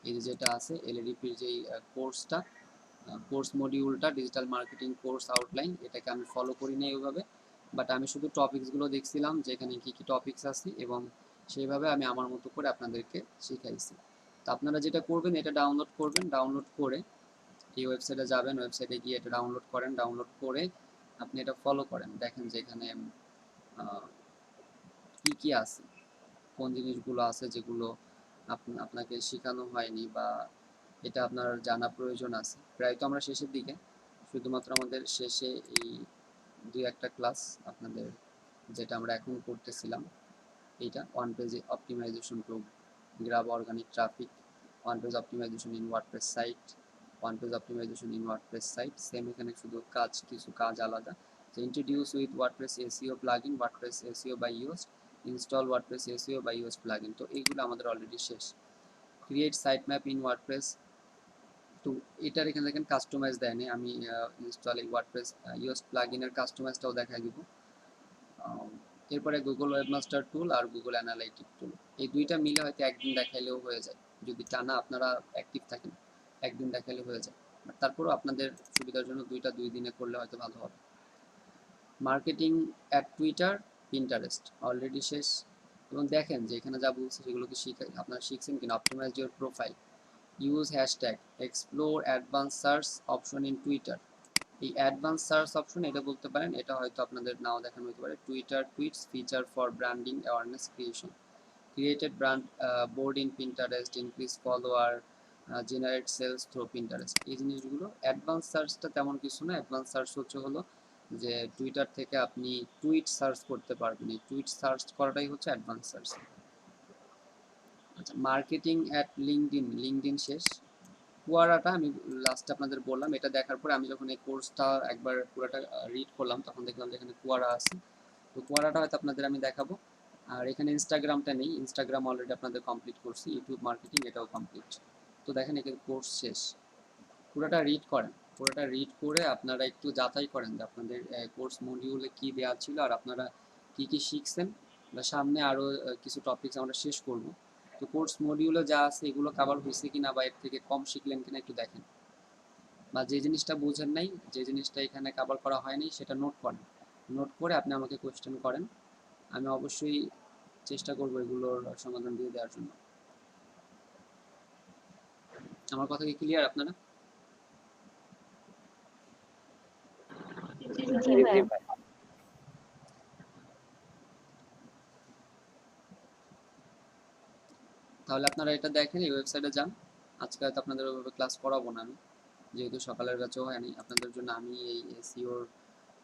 Speaker 1: এই যে যেটা আছে এলইডিপির যেই কোর্সটা, কোর্স মডিউলটা ডিজিটাল মার্কেটিং কোর্স আউটলাইন, এটাকে আমি ফলো করি না ওইভাবে। বাট আমি শুধু টপিকসগুলো দেখছিলাম যে এখানে কী কী টপিকস আছে এবং সেইভাবে আমি আমার মতো করে আপনাদেরকে শিখাইছি। তো আপনারা যেটা করবেন এটা ডাউনলোড করবেন, ডাউনলোড করে এই ওয়েবসাইটে যাবেন, ওয়েবসাইটে গিয়ে এটা ডাউনলোড করেন, ডাউনলোড করে আপনি এটা ফলো করেন। দেখেন যে এখানে কী কী আছে, কোন জিনিসগুলো আছে যেগুলো আপনাকে শেখানো হয়নি বা এটা আপনার জানা প্রয়োজন আছে। প্রায় তো আমরা শেষের দিকে, শুধুমাত্র আমাদের শেষে এই 2-1টা ক্লাস আপনাদের যেটা আমরা এখন করতেছিলাম, এইটা one page optimization to grab organic traffic, one page optimization in WordPress site, one page optimization in WordPress site. Same এখানে শুধু কিছু কাজ আলাদা। তো introduce with WordPress SEO plugin, WordPress SEO by used, install WordPress SEO by used plugin. তো এইগুলো আমাদের already শেষ। Create site map in WordPress. তো এটার এখানে দেখেন কাস্টমাইজ দেয়নি, আমি ইনস্টল এই ওয়ার্ডপ্রেস ইউজড প্লাগইনের কাস্টমাইজটাও দেখাই দিব। এরপরে গুগল ওয়েবমাস্টার টুল আর গুগল অ্যানালাইটিক টুল, এই দুইটা মিলে হয়তো একদিন দেখাইলেও হয়ে যায়। যদি টানা আপনারা অ্যাক্টিভ থাকেন একদিন দেখাইলে হয়ে যায়, বাট তারপরেও আপনাদের সুবিধার জন্য 2 দিনে করলে হয়তো ভালো হবে। Marketing at Twitter, Pinterest already শেষ। এবং দেখেন যে এখানে যা বলছে সেগুলো কি আপনারা শিখছেন কিনা। Optimize your profile, use hashtag, explore advance search option in Twitter. এই অ্যাডভান্স সার্চ অপশন এটা বলতে পারেন, এটা হয়তো আপনাদের নাও দেখানো হতে পারে। Twitter tweets feature for branding awareness creation, created brand board in Pinterest, increase follower, generate sales through Pinterest. এই জিনিসগুলো অ্যাডভান্স সার্চটা তেমন কিছু না। অ্যাডভান্স সার্চ হলো যে টুইটার থেকে আপনি টুইট সার্চ করতে পারবেন, এই টুইট সার্চ করাটাই হচ্ছে অ্যাডভান্স সার্চ। আচ্ছা, মার্কেটিং অ্যাট লিঙ্কডইন শেষ। কুয়ারাটা আমি লাস্টে আপনাদের বললাম, এটা দেখার পরে আমি যখন এই কোর্সটা একবার পুরোটা রিড করলাম তখন দেখলাম যে এখানে কুয়ারা আছে। তো কুয়ারাটা হয়তো আপনাদের আমি দেখাবো। আর এখানে ইনস্টাগ্রামটা নেই, ইনস্টাগ্রাম অলরেডি আপনাদের কমপ্লিট করছি, ইউটিউব মার্কেটিং এটাও কমপ্লিট। তো দেখেন এখানে কোর্স শেষ, পুরোটা রিড করেন, পুরোটা রিড করে আপনারা একটু যাচাই করেন যে আপনাদের কোর্স মডিউলে কী দেওয়া ছিল আর আপনারা কী কী শিখছেন, বা সামনে আরও কিছু টপিকস আমরা শেষ করব। তো কোর্স মডিউলে যা আছে এগুলো কভার হয়েছে কিনা বা এর থেকে কম শিখলেন কিনা একটু দেখেন, বা যে জিনিসটা বুঝেন নাই, যে জিনিসটা এখানে কভার করা হয়নি সেটা নোট করেন, নোট করে আপনি আমাকে কোয়েশ্চেন করেন, আমি অবশ্যই চেষ্টা করব এগুলোর সমাধান দিয়ে দেওয়ার জন্য। আমার কথা কি ক্লিয়ার আপনারা?
Speaker 2: জি ভাইয়া।
Speaker 1: তাহলে আপনারা এটা দেখেন, এই ওয়েবসাইটে যান। আজকে হয়তো আপনাদের ওইভাবে ক্লাস করাবো না আমি, যেহেতু সকালের ব্যাচও হয়নি। আপনাদের জন্য আমি এই এসইওর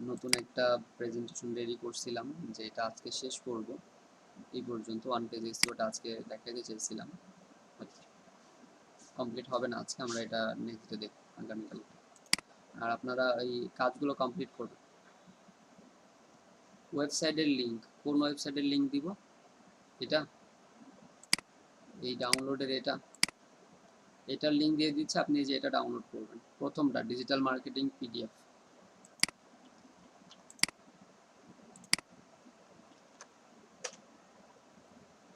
Speaker 1: নতুন একটা প্রেজেন্টেশন রেডি করছিলাম, যে এটা আজকে শেষ করব। এই পর্যন্ত ওয়ান পেজ এসইওটা আজকে দেখাতে চেয়েছিলাম, কমপ্লিট হবে না আজকে, আমরা এটা নেক্সট ডে দেখব আগামীকাল। আর আপনারা এই কাজগুলো কমপ্লিট করবেন। ওয়েবসাইটের লিঙ্ক, কোন ওয়েবসাইটের লিঙ্ক দিব? এটা এই ডাউনলোডের এটার লিঙ্ক দিয়ে দিচ্ছে, আপনি যে এটা ডাউনলোড করবেন, প্রথমটা ডিজিটাল মার্কেটিং পিডিএফ।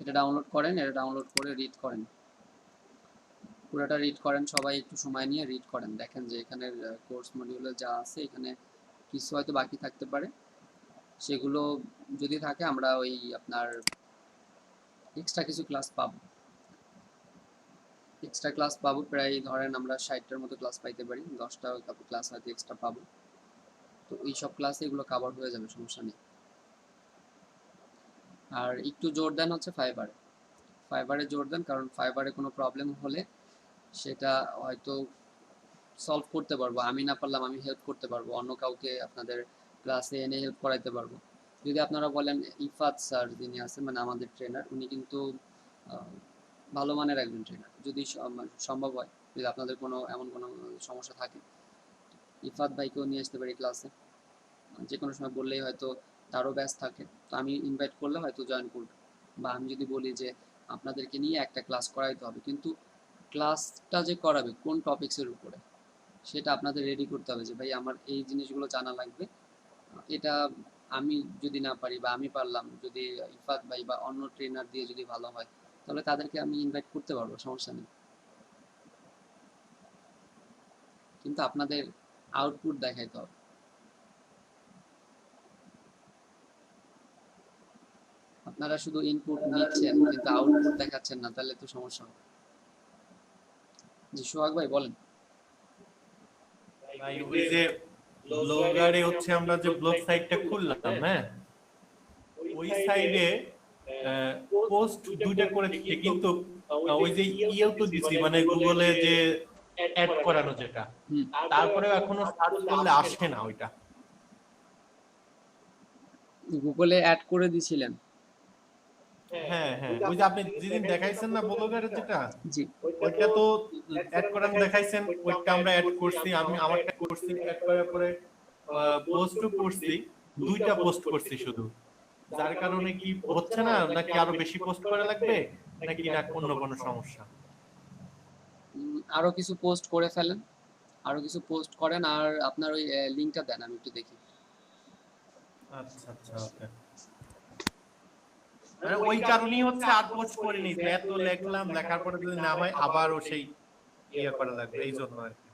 Speaker 1: এটা ডাউনলোড করেন, এটা ডাউনলোড করে রিড করেন, পুরোটা রিড করেন, সবাই একটু সময় নিয়ে রিড করেন। দেখেন যে এখানের কোর্স মডিউলে যা আছে এখানে কিছু হয়তো বাকি থাকতে পারে, সেগুলো যদি থাকে আমরা ওই আপনার এক্সট্রা কিছু ক্লাস পাবো, এক্সট্রা ক্লাস পাবো প্রায় ধরেন আমরা 60টার মতো ক্লাস পাইতে পারি, 10টা ক্লাস হয়তো এক্সট্রা পাবো। তো এই সব ক্লাসে এগুলো কভার হয়ে যাবে, সমস্যা নেই। আর একটু জোর দেন হচ্ছে ফাইবারে, ফাইবারে জোর দেন, কারণ ফাইবারে কোনো প্রবলেম হলে সেটা হয়তো সলভ করতে পারবো, আমি না পারলাম আমি হেল্প করতে পারবো, অন্য কাউকে আপনাদের ক্লাসে এনে হেল্প করাইতে পারবো। যদি আপনারা বলেন ইফাত স্যার যিনি আছেন মানে আমাদের ট্রেনার, উনি কিন্তু ভালো মানের একজন ট্রেনার, যদি সম্ভব হয়, যদি আপনাদের কোনো এমন কোনো সমস্যা থাকে, ইফাত ভাইকেও নিয়ে আসতে পারি ক্লাসে, যে কোনো সময় বললেই হয়তো তারও ব্যাচ থাকে, তো আমি ইনভাইট করলে হয়তো জয়েন করবে। বা আমি যদি বলি যে আপনাদেরকে নিয়ে একটা ক্লাস করাইতে হবে, কিন্তু ক্লাসটা যে করাবে কোন টপিক্সের উপরে সেটা আপনাদের রেডি করতে হবে, যে ভাই আমার এই জিনিসগুলো জানা লাগবে। এটা আমি যদি না পারি বা আমি পারলাম, যদি ইফাত ভাই বা অন্য ট্রেনার দিয়ে যদি ভালো হয়, তাহলে তাদেরকে আমি ইনভাইট করতে পারবো, সমস্যা নেই। কিন্তু আপনাদের আউটপুট দেখাইতে হবে। আপনারা শুধু ইনপুট নিচ্ছেন কিন্তু আউটপুট দেখাচ্ছেন না, তাহলে তো সমস্যা হবে। জি সোহাগ ভাই বলেন।
Speaker 6: ভাই ওই যে ব্লগারে হচ্ছে আমরা যে ব্লগ সাইটটা খুললাম, হ্যাঁ, ওই সাইডে পোস্ট দুইটা করে দিচ্ছে, কিন্তু ওই যে ইয়েও তো দিছি, মানে গুগলে যে অ্যাড করানো যেটা, তারপরে এখনো সার্চ করলে আসে না ওইটা।
Speaker 1: গুগলে অ্যাড করে দিছিলেন?
Speaker 6: হ্যাঁ হ্যাঁ, ওই যে আপনি যেদিন দেখাইছেন না ব্লগারে যেটা,
Speaker 1: জি।
Speaker 6: ওইটা তো অ্যাড করানো দেখাইছেন, ওইটা আমরা অ্যাড করছি, আমি আমারটা করছি, অ্যাড করার পরে পোস্টও করছি, দুইটা পোস্ট করছি শুধু, যার কারণে কি হচ্ছে না, নাকি আরো বেশি পোস্ট করা লাগবে, নাকি না অন্য কোনো সমস্যা?
Speaker 1: আরো কিছু পোস্ট করে ফেলেন, আরো কিছু পোস্ট করেন, আর আপনার ওই লিংকটা দেন আমি একটু দেখি।
Speaker 6: আচ্ছা আচ্ছা, ওকে। মানে ওই কারণেই হচ্ছে আর পোস্ট করিনি, যে এত লেখলাম, লেখার পরে যদি না হয় আবারও সেই ইয়ে করা লাগবে, এই জন্য আর কি।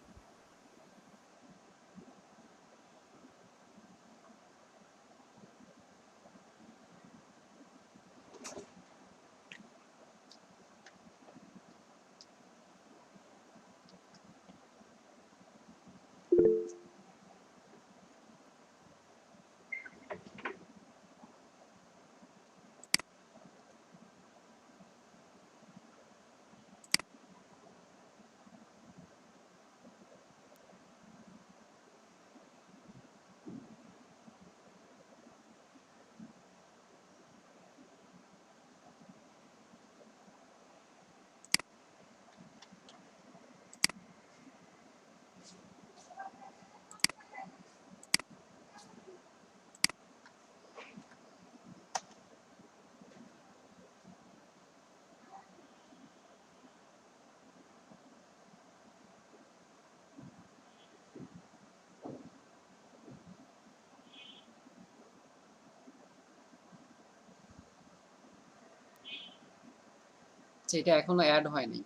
Speaker 1: আচ্ছা, এটা এখনো অ্যাড হয়নি,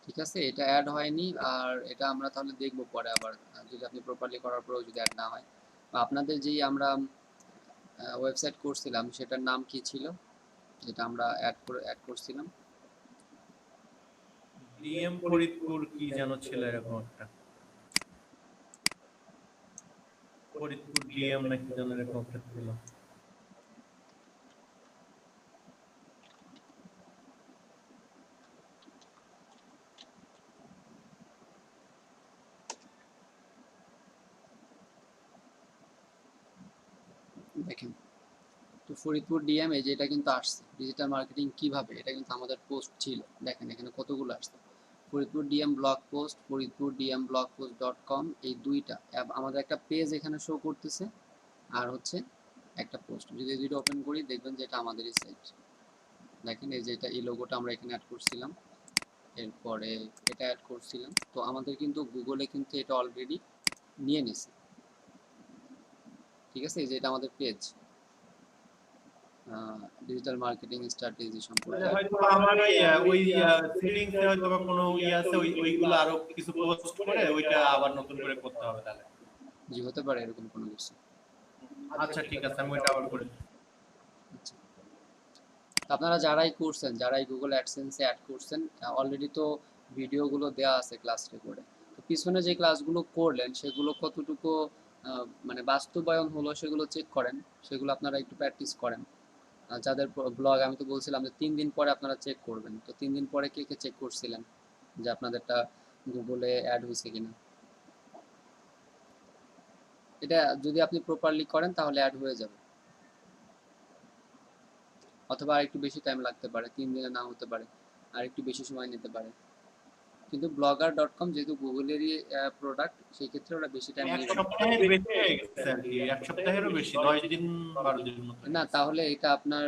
Speaker 1: ঠিক আছে, এটা অ্যাড হয়নি। আর এটা আমরা তাহলে দেখবো পরে আবার, যদি আপনি প্রপারলি করার পরেও যদি অ্যাড না হয়। বা আপনাদের যেই আমরা ওয়েবসাইট করছিলাম সেটার নাম কি ছিল, যেটা আমরা অ্যাড করছিলাম?
Speaker 6: ডিএম ফরিদপুর কি যেন ছিল এরকম একটা, ফরিদপুর ডিএম নাকি যেন এরকম একটা ছিল।
Speaker 1: দেখেন, তো ফরিদপুর ডিএম এই যে এটা কিন্তু আসছে, ডিজিটাল মার্কেটিং কিভাবে, এটা কিন্তু আমাদের পোস্ট ছিল। দেখেন এখানে কতগুলো আসছে, Faridpur DM blog post, Faridpur DM blog post .com, এই দুইটা আমাদের একটা পেজ এখানে শো করতেছে, আর হচ্ছে একটা পোস্ট। যদি এই দুইটা ওপেন করি দেখবেন যে এটা আমাদেরই সাইট। দেখেন এই যে এটা, এই লোগোটা আমরা এখানে অ্যাড করছিলাম, এরপরে এটা অ্যাড করছিলাম। তো আমাদের কিন্তু গুগলে কিন্তু এটা অলরেডি নিয়ে নিছে, ঠিক আছে। এই যে এটা আমাদের পেজ, ডিজিটাল মার্কেটিং স্ট্র্যাটেজি সম্পর্কে।
Speaker 6: হয়তো আমার ওই সেটিংস এ হয়তো বা কোনো আছে, ওইগুলো আরো কিছু পোস্ট করে ওইটা আবার নতুন করে করতে হবে তাহলে।
Speaker 1: জি, হতে পারে এরকম কোনো কিছু।
Speaker 6: আচ্ছা ঠিক আছে, আমি ওইটা আবার করে।
Speaker 1: আচ্ছা, আপনারা যারাই করছেন, যারাই গুগল অ্যাডসেন্সে অ্যাড করছেন, অলরেডি তো ভিডিওগুলো দেওয়া আছে ক্লাস রেকর্ডে। তো পিছনে যে ক্লাসগুলো করলেন সেগুলো কতটুকু মানে বাস্তবায়ন হলো সেগুলো চেক করেন, সেগুলো আপনারা একটু প্র্যাকটিস করেন। যাদের ব্লগ, আমি তো বলছিলাম যে 3 দিন পরে আপনারা চেক করবেন, তো 3 দিন পরে কে কে চেক করছিলেন যে আপনাদেরটা গুগলে অ্যাড হয়েছে কিনা। এটা যদি আপনি প্রপারলি করেন তাহলে অ্যাড হয়ে যাবে, অথবা আর একটু বেশি টাইম লাগতে পারে, 3 দিনে না হতে পারে, আর একটু বেশি সময় নিতে পারে। কিন্তু blogger.com যেহেতু গুগলেরই প্রোডাক্ট, সেই ক্ষেত্রে ওরা বেশি টাইম
Speaker 6: এক
Speaker 1: নেবে
Speaker 6: সপ্তাহের বেশি হয়ে গেছে আর কি, এক সপ্তাহেরও বেশি, 10 দিন 12 দিন মতো হয়ে
Speaker 1: না।
Speaker 6: গেছে।
Speaker 1: তাহলে এটা আপনার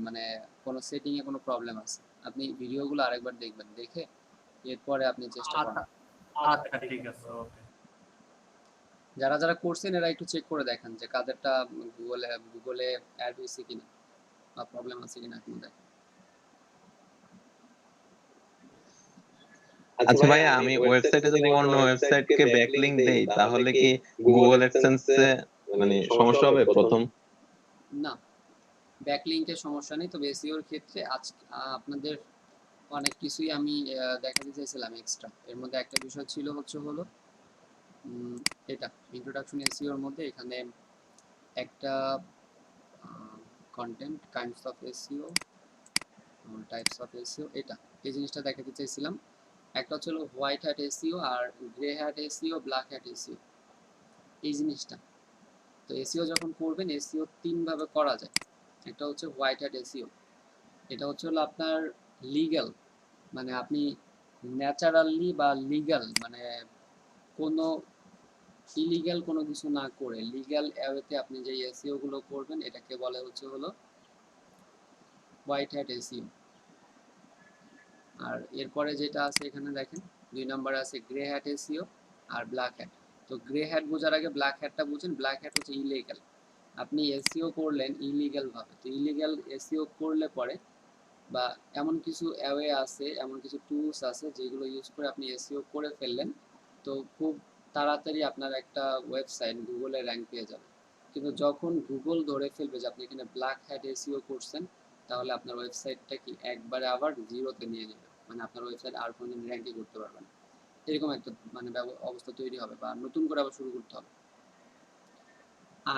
Speaker 1: মানে কোনো সেটিং এ কোনো প্রবলেম আছে। আপনি ভিডিওগুলো আরেকবার দেখবেন, দেখে এরপরে আপনি চেষ্টা
Speaker 6: আচ্ছা
Speaker 1: করেন।
Speaker 6: আচ্ছা ঠিক আছে, ওকে।
Speaker 1: যারা যারা করছেন এরা একটু চেক করে দেখেন যে কাদেরটা গুগলে অ্যাড হয়েছে কিনা, বা প্রবলেম আছে কিনা এখন দেখেন।
Speaker 7: আচ্ছা ভাইয়া, আমি ওয়েবসাইটে যদি অন্য ওয়েবসাইটকে ব্যাকলিংক দেই তাহলে কি গুগল অ্যাডসেন্সে মানে সমস্যা হবে প্রথম?
Speaker 1: না, ব্যাকলিংকের সমস্যা নেই, তবে এসইওর ক্ষেত্রে আজ আপনাদের অনেক কিছুই আমি দেখাতে চাইছিলাম এক্সট্রা। এর মধ্যে একটা বিষয় ছিল হলো এটা ইন্ট্রোডাকশন এসইওর মধ্যে এখানে একটা content kinds of SEO, types of SEO, এটা এই জিনিসটা দেখাতে চাইছিলাম। একটা হচ্ছে হোয়াইট হ্যাট এসইও, আর grey hat SEO, black hat SEO, এই জিনিসটা। তো এসইও যখন করবেন, এসইও 3 ভাবে করা যায়। একটা হচ্ছে হোয়াইট হ্যাট এসইও, এটা হচ্ছে হলো আপনার লিগ্যাল, মানে আপনি ন্যাচারালি বা লিগ্যাল, মানে কোনো ইলিগ্যাল কোনো কিছু না করে লিগ্যাল ওয়েতে আপনি যে এসইও গুলো করবেন, এটাকে বলে হচ্ছে হলো হোয়াইট হ্যাট এসইও। আর এরপরে যেটা আছে এখানে দেখেন 2 নম্বরে আছে গ্রে হ্যাট এসইও আর ব্ল্যাক হ্যাট। তো গ্রে হ্যাট বোঝার আগে ব্ল্যাক হ্যাটটা বুঝেন। ব্ল্যাক হ্যাট হচ্ছে ইলিগ্যাল, আপনি এসইও করলেন ইলিগ্যাল ভাবে। তো ইলিগ্যাল এসইও করলে পরে, বা এমন কিছু অ্যাওয়ে আছে, এমন কিছু টুলস আছে যেগুলো ইউজ করে আপনি এসইও করে ফেললেন, তো খুব তাড়াতাড়ি আপনার একটা ওয়েবসাইট গুগলে র্যাঙ্ক পেয়ে যাবে। কিন্তু যখন গুগল ধরে ফেলবে যে আপনি এখানে ব্ল্যাক হ্যাট এসইও করছেন, তাহলে আপনার ওয়েবসাইটটা কি একবারে আবার জিরোতে নিয়ে যাবে, মানে আপনার ওয়েবসাইট আর কোনোদিন র্যাঙ্কই করতে পারবে না। এরকম একটা মানে অবস্থা তৈরি হবে, বা নতুন করে আবার শুরু করতে হবে।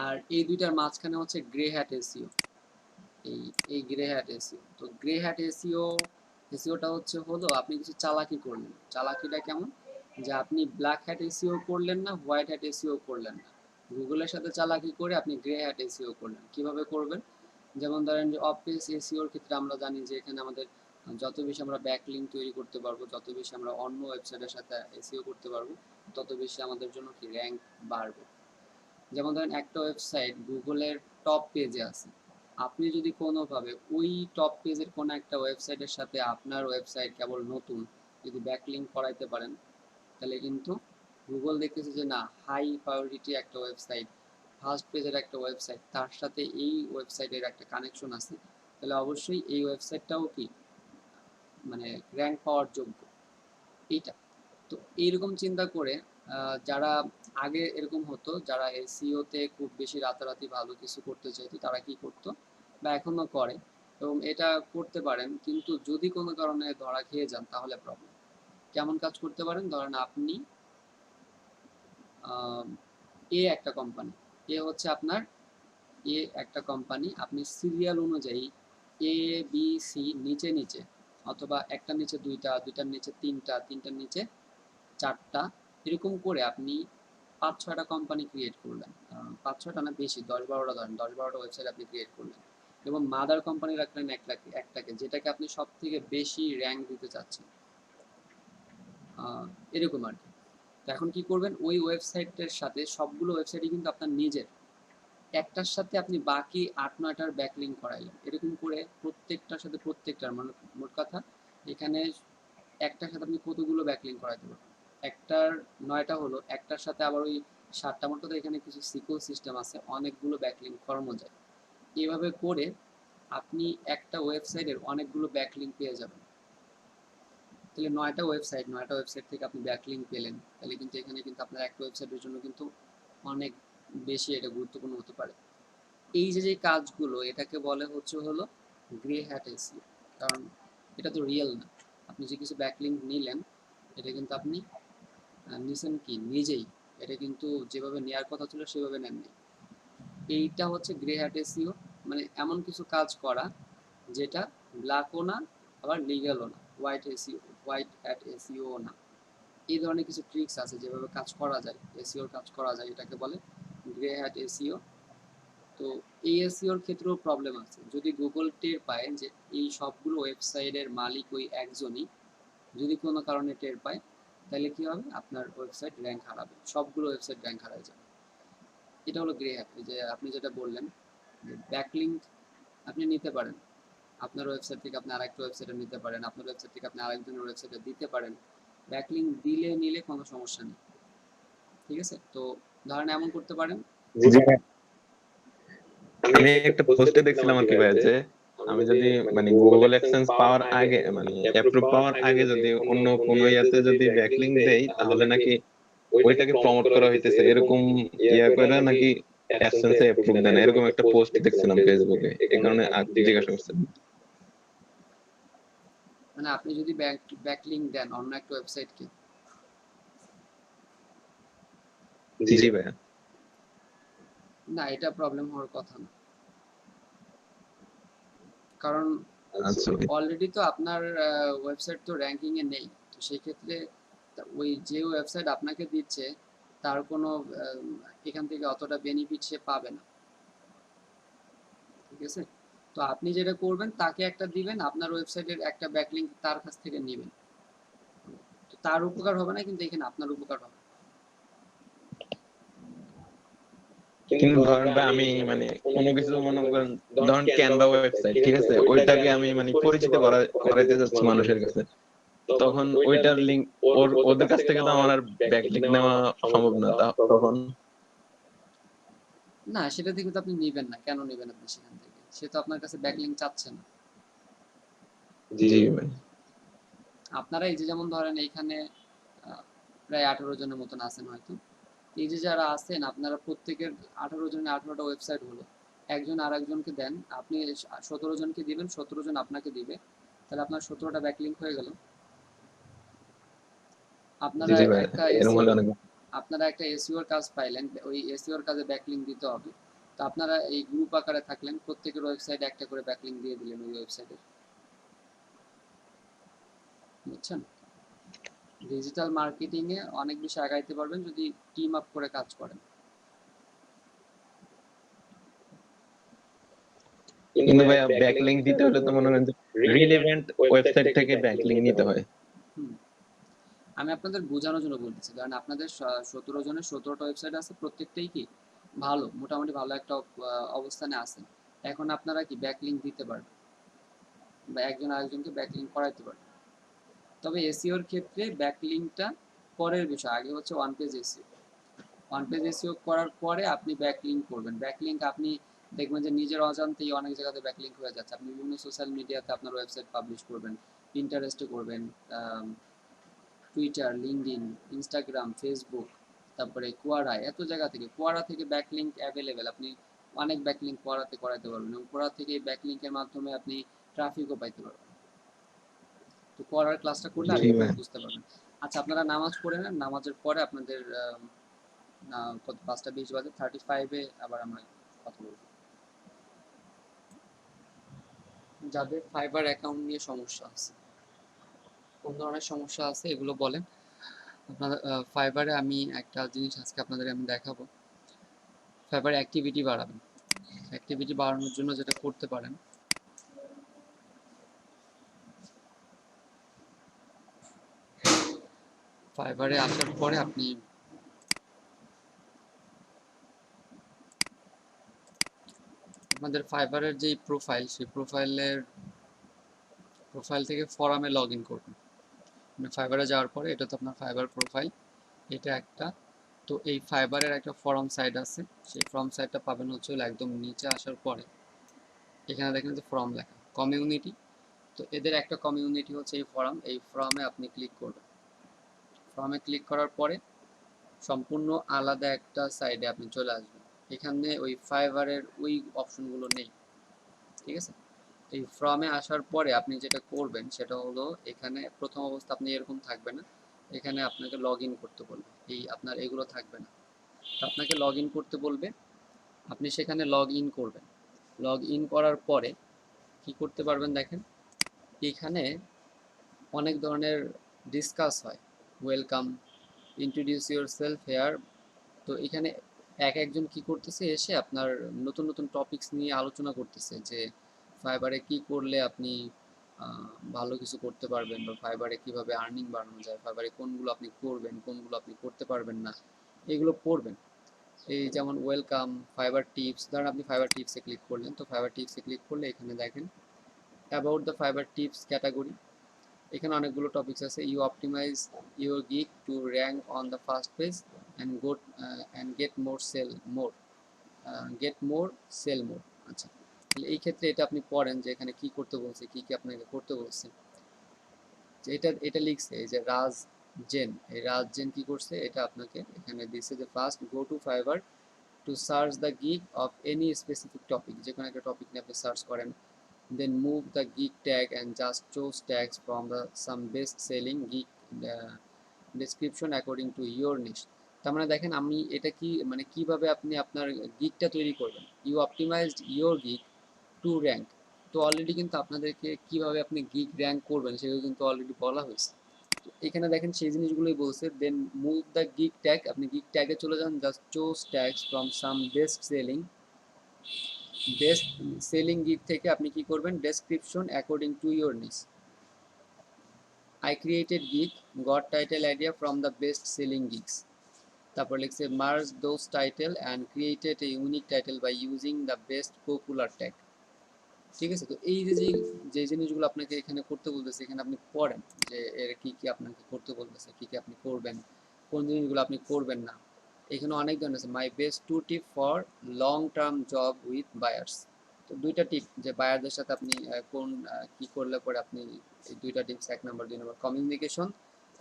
Speaker 1: আর এই দুইটার মাঝখানে হচ্ছে গ্রে হ্যাট এসইও, এই এই গ্রে হ্যাট এসইও। তো গ্রে হ্যাট এসইওটা হচ্ছে হলো আপনি কিছু চালাকি করলেন। চালাকিটা কেমন, যে আপনি ব্ল্যাক হ্যাট এসইও করলেন না, হোয়াইট হ্যাট এসইও করলেন না, গুগলের সাথে চালাকি করে আপনি গ্রে হ্যাট এসইও করলেন। কিভাবে করবেন, যেমন ধরেন যে অফ পেজ এসইওর ক্ষেত্রে আমরা জানি যে এখানে আমাদের যত বেশি আমরা ব্যাকলিঙ্ক তৈরি করতে পারবো, যত বেশি আমরা অন্য ওয়েবসাইটের সাথে এসইও করতে পারবো, তত বেশি আমাদের জন্য কি র্যাঙ্ক বাড়বে। যেমন ধরেন একটা ওয়েবসাইট গুগলের টপ পেজে আছে, আপনি যদি কোনোভাবে ওই টপ পেজের কোনো একটা ওয়েবসাইটের সাথে আপনার ওয়েবসাইট কেবল নতুন যদি ব্যাকলিঙ্ক করাইতে পারেন, তাহলে কিন্তু গুগল দেখতেছে যে না, হাই প্রায়োরিটি একটা ওয়েবসাইট, ফার্স্ট পেজের একটা ওয়েবসাইট, তার সাথে এই ওয়েবসাইটের একটা কানেকশন আছে, তাহলে অবশ্যই এই ওয়েবসাইটটাও কি মানে র্যাঙ্ক পাওয়ার যোগ্য এইটা। তো এইরকম চিন্তা করে যারা আগে এরকম হতো, যারা এসইওতে খুব বেশি রাতারাতি ভালো কিছু করতে চাইতো, তারা কি করতো বা এখনো করে, এবং এটা করতে পারেন, কিন্তু যদি কোনো কারণে ধরা খেয়ে যান তাহলে প্রবলেম। কেমন কাজ করতে পারেন? ধরেন আপনি এ একটা কোম্পানি, এ হচ্ছে আপনার এ একটা কোম্পানি, আপনি সিরিয়াল অনুযায়ী এ বি সি নিচে নিচে, অথবা একটার নিচে দুইটা, দুইটার নিচে তিনটা, তিনটার নিচে চারটা, এরকম করে আপনি ৫-৬টা কোম্পানি ক্রিয়েট করলেন। ৫-৬টা না, বেশি, ১০-১২টা ধরেন, ১০-১২টা ওয়েবসাইট আপনি ক্রিয়েট করলেন, এবং মাদার কোম্পানি রাখলেন একটাকে, যেটাকে আপনি সব থেকে বেশি র্যাঙ্ক দিতে চাচ্ছেন, এরকম আর কি। তো এখন কি করবেন, ওই ওয়েবসাইটের সাথে সবগুলো ওয়েবসাইটই কিন্তু আপনার নিজের, একটার সাথে আপনি বাকি ৮-৯টার ব্যাকলিঙ্ক করাইলেন, এরকম করে প্রত্যেকটার সাথে প্রত্যেকটার, মানে মোট কথা এখানে একটার সাথে আপনি কতগুলো ব্যাকলিঙ্ক করাইতে পারবেন, একটার ৯টা হলো, একটার সাথে আবার ওই ৭টা, মোট কথা এখানে কিছু সিকোয়েন্স সিস্টেম আছে, অনেকগুলো ব্যাকলিঙ্ক করানো যায়। এভাবে করে আপনি একটা ওয়েবসাইটের অনেকগুলো ব্যাকলিঙ্ক পেয়ে যাবেন। তাহলে ৯টা ওয়েবসাইট থেকে আপনি ব্যাকলিঙ্ক পেলেন, তাহলে কিন্তু এখানে কিন্তু আপনার একটা ওয়েবসাইটের জন্য কিন্তু অনেক বেশি এটা গুরুত্বপূর্ণ হতে পারে। এই যে কাজগুলো, এটাকে বলে হচ্ছে হলো গ্রে হ্যাট এসইও। কারণ এটা তো রিয়েল না, আপনি যে কিছু ব্যাকলিঙ্ক নিলেন, এটা কিন্তু আপনি নিছেন কি নিজেই, এটা কিন্তু যেভাবে নেওয়ার কথা ছিল সেভাবে নেননি। এইটা হচ্ছে গ্রে হ্যাট এসইও, মানে এমন কিছু কাজ করা যেটা ব্ল্যাকও না, আবার লিগ্যালও না, হোয়াইট হ্যাট এসইও না। এই ধরনের কিছু ট্রিক্স আছে যেভাবে কাজ করা যায়, এসইওর কাজ করা যায়, এটাকে বলে গ্রে হ্যাট এসইও। তো এই এসইওর ক্ষেত্রেও প্রবলেম আছে, যদি গুগল টের পায় যে এই সবগুলো ওয়েবসাইটের মালিক ওই একজনই, যদি কোনো কারণে টের পায়, তাহলে কি হবে, আপনার ওয়েবসাইট র্যাঙ্ক হারাবে, সবগুলো ওয়েবসাইট র্যাঙ্ক হারায় যাবে। এটা হলো গ্রে হ্যাট। যে আপনি যেটা বললেন যে ব্যাকলিঙ্ক আপনি নিতে পারেন, আপনার ওয়েবসাইট থেকে আপনি আরেকটা ওয়েবসাইটে নিতে পারেন, আপনার ওয়েবসাইট থেকে আপনি আরেকজনের ওয়েবসাইটে দিতে পারেন, ব্যাকলিঙ্ক দিলে নিলে কোনো সমস্যা নেই, ঠিক আছে? তো ধরেন এমন করতে পারেন,
Speaker 7: আমি একটা পোস্টে দেখছিলাম আর কি ভাই, যে আমি যদি মানে গুগল অ্যাডসেন্স পাওয়ার আগে মানে অ্যাপ্রুভ পাওয়ার আগে যদি অন্য কোনো ইয়াতে যদি ব্যাকলিঙ্ক দেই, তাহলে নাকি ওইটাকে প্রমোট করা হইতেছে, এরকম ইয়া করে নাকি অ্যাডসেন্সে অ্যাপ্রুভ দেন, এরকম একটা পোস্ট দেখছিলাম ফেসবুকে, এই কারণে জিজ্ঞাসা করছিলাম।
Speaker 1: মানে আপনি যদি ব্যাকলিঙ্ক দেন অন্য একটা ওয়েবসাইটকে,
Speaker 7: জি ভাইয়া।
Speaker 1: না, এটা প্রবলেম হওয়ার কথা না, কারণ
Speaker 7: আচ্ছা ভাই।
Speaker 1: অলরেডি তো আপনার ওয়েবসাইট তো র্যাঙ্কিং এ নেই, তো সেই ক্ষেত্রে ওই যে ওয়েবসাইট আপনাকে দিচ্ছে তার কোনো এখান থেকে অতটা বেনিফিট সে পাবে না, ঠিক আছে? তো আপনি যেটা করবেন, তাকে একটা দিবেন, আপনার ওয়েবসাইটের একটা ব্যাকলিঙ্ক তার কাছ থেকে নেবেন, তো তার উপকার হবে না, কিন্তু এখানে আপনার উপকার হবে।
Speaker 7: কিন্তু ধরেন ভাই আমি মানে কোনো কিছু মনে করেন, ধরেন ক্যানভা ওয়েবসাইট, ঠিক আছে, ওইটাকে আমি মানে পরিচিত করাইতে যাচ্ছি মানুষের কাছে, তখন ওইটার লিংক ওদের কাছ থেকে তো আমার আর ব্যাকলিঙ্ক নেওয়া সম্ভব না, তখন
Speaker 1: না, সেটা থেকে তো আপনি নেবেন না, কেন নেবেন আপনি সেখান থেকে? সে তো আপনার কাছে ব্যাকলিঙ্ক চাচ্ছে না।
Speaker 7: জি ভাই।
Speaker 1: আপনারা এই যে যেমন ধরেন এইখানে প্রায় 18 জনের মতন আছেন হয়তো, এই যে যারা আছেন, আপনারা প্রত্যেকের 18 জনের 18টা ওয়েবসাইট হলো, একজন আর একজনকে দেন, আপনি 17 জনকে দিবেন, 17 জন আপনাকে দিবে, তাহলে আপনার 17টা ব্যাকলিঙ্ক হয়ে গেল। আপনারা
Speaker 7: জি ভাই,
Speaker 1: একটা
Speaker 7: এরকম হলে অনেক
Speaker 1: আপনারা একটা এসইওর কাজ পাইলেন, ওই এসইওর কাজে ব্যাকলিঙ্ক দিতে হবে, তো আপনারা এই গ্রুপ আকারে থাকলেন, প্রত্যেকের ওয়েবসাইটে একটা করে ব্যাকলিঙ্ক দিয়ে দিলেন ওই ওয়েবসাইটে, বুঝছেন? ডিজিটাল মার্কেটিং এ অনেক বেশি আগাইতে পারবেন যদি টিম আপ করে কাজ করেন।
Speaker 7: কিন্তু ভাই ব্যাকলিঙ্ক দিতে হলে তো মনে করেন রিলেভেন্ট ওয়েবসাইট থেকে ব্যাকলিঙ্ক নিতে হয়।
Speaker 1: আমি আপনাদের বোঝানোর জন্য বলতেছি, কারণ আপনাদের 17 জনের 17টা ওয়েবসাইট আছে, প্রত্যেকটাই কি ভালো, মোটামুটি ভালো একটা অবস্থানে আছে, এখন আপনারা কি ব্যাকলিঙ্ক দিতে পারবেন বা একজন আরেকজনকে ব্যাকলিঙ্ক করাইতে পারবেন। তবে এসইওর ক্ষেত্রে ব্যাকলিঙ্কটা পরের বিষয়, আগে হচ্ছে ওয়ান পেজ এসইও করার পরে আপনি ব্যাকলিঙ্ক করবেন। ব্যাকলিঙ্ক আপনি দেখবেন যে নিজের অজান্তেই অনেক জায়গাতে ব্যাকলিঙ্ক হয়ে যাচ্ছে। আপনি বিভিন্ন সোশ্যাল মিডিয়াতে আপনার ওয়েবসাইট পাবলিশ করবেন, পিন্টারেস্টে করবেন, টুইটার, লিঙ্কডইন, ইনস্টাগ্রাম, ফেসবুক, তারপরে কোয়ারা, এত জায়গা থেকে কোয়ারা থেকে ব্যাকলিঙ্ক অ্যাভেলেবেল। আপনি অনেক ব্যাকলিঙ্ক কোয়ারাতে করাতে পারবেন এবং কোয়ারা থেকে এই ব্যাকলিঙ্কের মাধ্যমে আপনি ট্রাফিকও পাইতে পারবেন। তো কোয়ারার ক্লাসটা করলে
Speaker 7: জি
Speaker 1: আপনি
Speaker 7: ভাই।
Speaker 1: বুঝতে পারবেন। আচ্ছা, আপনারা নামাজ পড়ে নেন, নামাজের পরে আপনাদের কত 5টা 20 বাজে, 35-এ আবার আমরা কথা বলবো। যাদের ফাইবার অ্যাকাউন্ট নিয়ে সমস্যা আছে, কোন ধরনের সমস্যা আছে এগুলো বলেন। আপনাদের ফাইবারে আমি একটা জিনিস আজকে আপনাদের আমি দেখাবো। ফাইবারে অ্যাক্টিভিটি বাড়াবেন। অ্যাক্টিভিটি বাড়ানোর জন্য যেটা করতে পারেন, ফাইবারে আসার পরে আপনি আপনাদের ফাইবারের যে প্রোফাইল, সেই প্রোফাইল থেকে ফোরামে লগ ইন করবেন। মানে ফাইবারে যাওয়ার পরে এটা তো আপনার ফাইবার প্রোফাইল, এটা একটা। তো এই ফাইবারের একটা ফোরাম সাইট আছে, সেই ফোরাম সাইটটা পাবেন হচ্ছে একদম নিচে আসার পরে। এখানে দেখেন যে ফোরাম লেখা, কমিউনিটি। তো এদের একটা কমিউনিটি হচ্ছে এই ফোরাম। এই ফোরামে আপনি ক্লিক করবেন। ফোরামে ক্লিক করার পরে সম্পূর্ণ আলাদা একটা সাইডে আপনি চলে আসবেন। এখানে ওই ফাইবারের ওই অপশনগুলো নেই, ঠিক আছে? এই ফর্মে আসার পরে আপনি যেটা করবেন সেটা হলো, এখানে প্রথম অবস্থা আপনি এরকম থাকবে না, এখানে আপনাকে লগ ইন করতে বলবে, এই আপনার এগুলো থাকবে না। তো আপনাকে লগ ইন করতে বলবে, আপনি সেখানে লগ ইন করবেন। লগ ইন করার পরে কি করতে পারবেন দেখেন, এখানে অনেক ধরনের ডিসকাস হয়, welcome, introduce yourself here. তো এখানে একজন কি করতেছে, এসে আপনার নতুন নতুন টপিকস নিয়ে আলোচনা করতেছে যে ফাইবারে কি করলে আপনি ভালো কিছু করতে পারবেন, বা ফাইবারে কিভাবে আর্নিং বাড়ানো যায়, ফাইবারে কোনগুলো আপনি করবেন, কোনগুলো আপনি করতে পারবেন না, এগুলো পড়বেন। এই যেমন ওয়েলকাম, ফাইবার টিপস, ধরেন আপনি ফাইবার টিপসে ক্লিক করলেন। তো ফাইবার টিপসে ক্লিক করলে এখানে দেখেন about the Fiverr tips category. এখানে অনেকগুলো টপিকস আছে। You optimise your gig to rank on the first page and get more sale more, get more sale more. আচ্ছা, তাহলে এই ক্ষেত্রে এটা আপনি পড়েন যে এখানে কি করতে বলছে, কি কি আপনাকে করতে বলছে। যে এটা লিখছে এই যে রাজ জেন, এই রাজ জেন কি করছে, এটা আপনাকে এখানে দিচ্ছে যে first go to Fiverr to search the gig of any specific topic. যে কোনো একটা টপিক নিয়ে আপনি সার্চ করেন, then move the geek tag and just choose tags from the some best selling geek description according to your niche। তার মানে দেখেন আমি এটা কি মানে কিভাবে আপনি আপনার গিকটা তৈরি করবেন, you optimized your gig to rank. তো অলরেডি কিন্তু আপনাদেরকে কিভাবে আপনি গিক র্যাঙ্ক করবেন সেগুলো কিন্তু অলরেডি বলা হয়েছে। তো এখানে দেখেন সেই জিনিসগুলোই বলছে, then move the gig tag, আপনি গিক ট্যাগে চলে যান, just choose tags from some best selling gig থেকে আপনি কি করবেন, description according to your niche. I created gig, got title idea from the best selling gigs. তারপর লিখছে merge those title and created a unique title by using the best popular tag. ঠিক আছে? তো এই যে জিনিসগুলো আপনাকে এখানে করতে বলতেছে, এখানে আপনি পড়েন যে এর কি কি আপনাকে করতে বলতেছে, কি কি আপনি করবেন, কোন জিনিসগুলো আপনি করবেন না। এখানে অনেক ধরনের আছে, my best 2 tip for long term job with buyers. তো 2টা টিপ যে বায়ারদের সাথে আপনি কোন কি করলে পরে আপনি এই 2টা tips, 1 number 2 number communication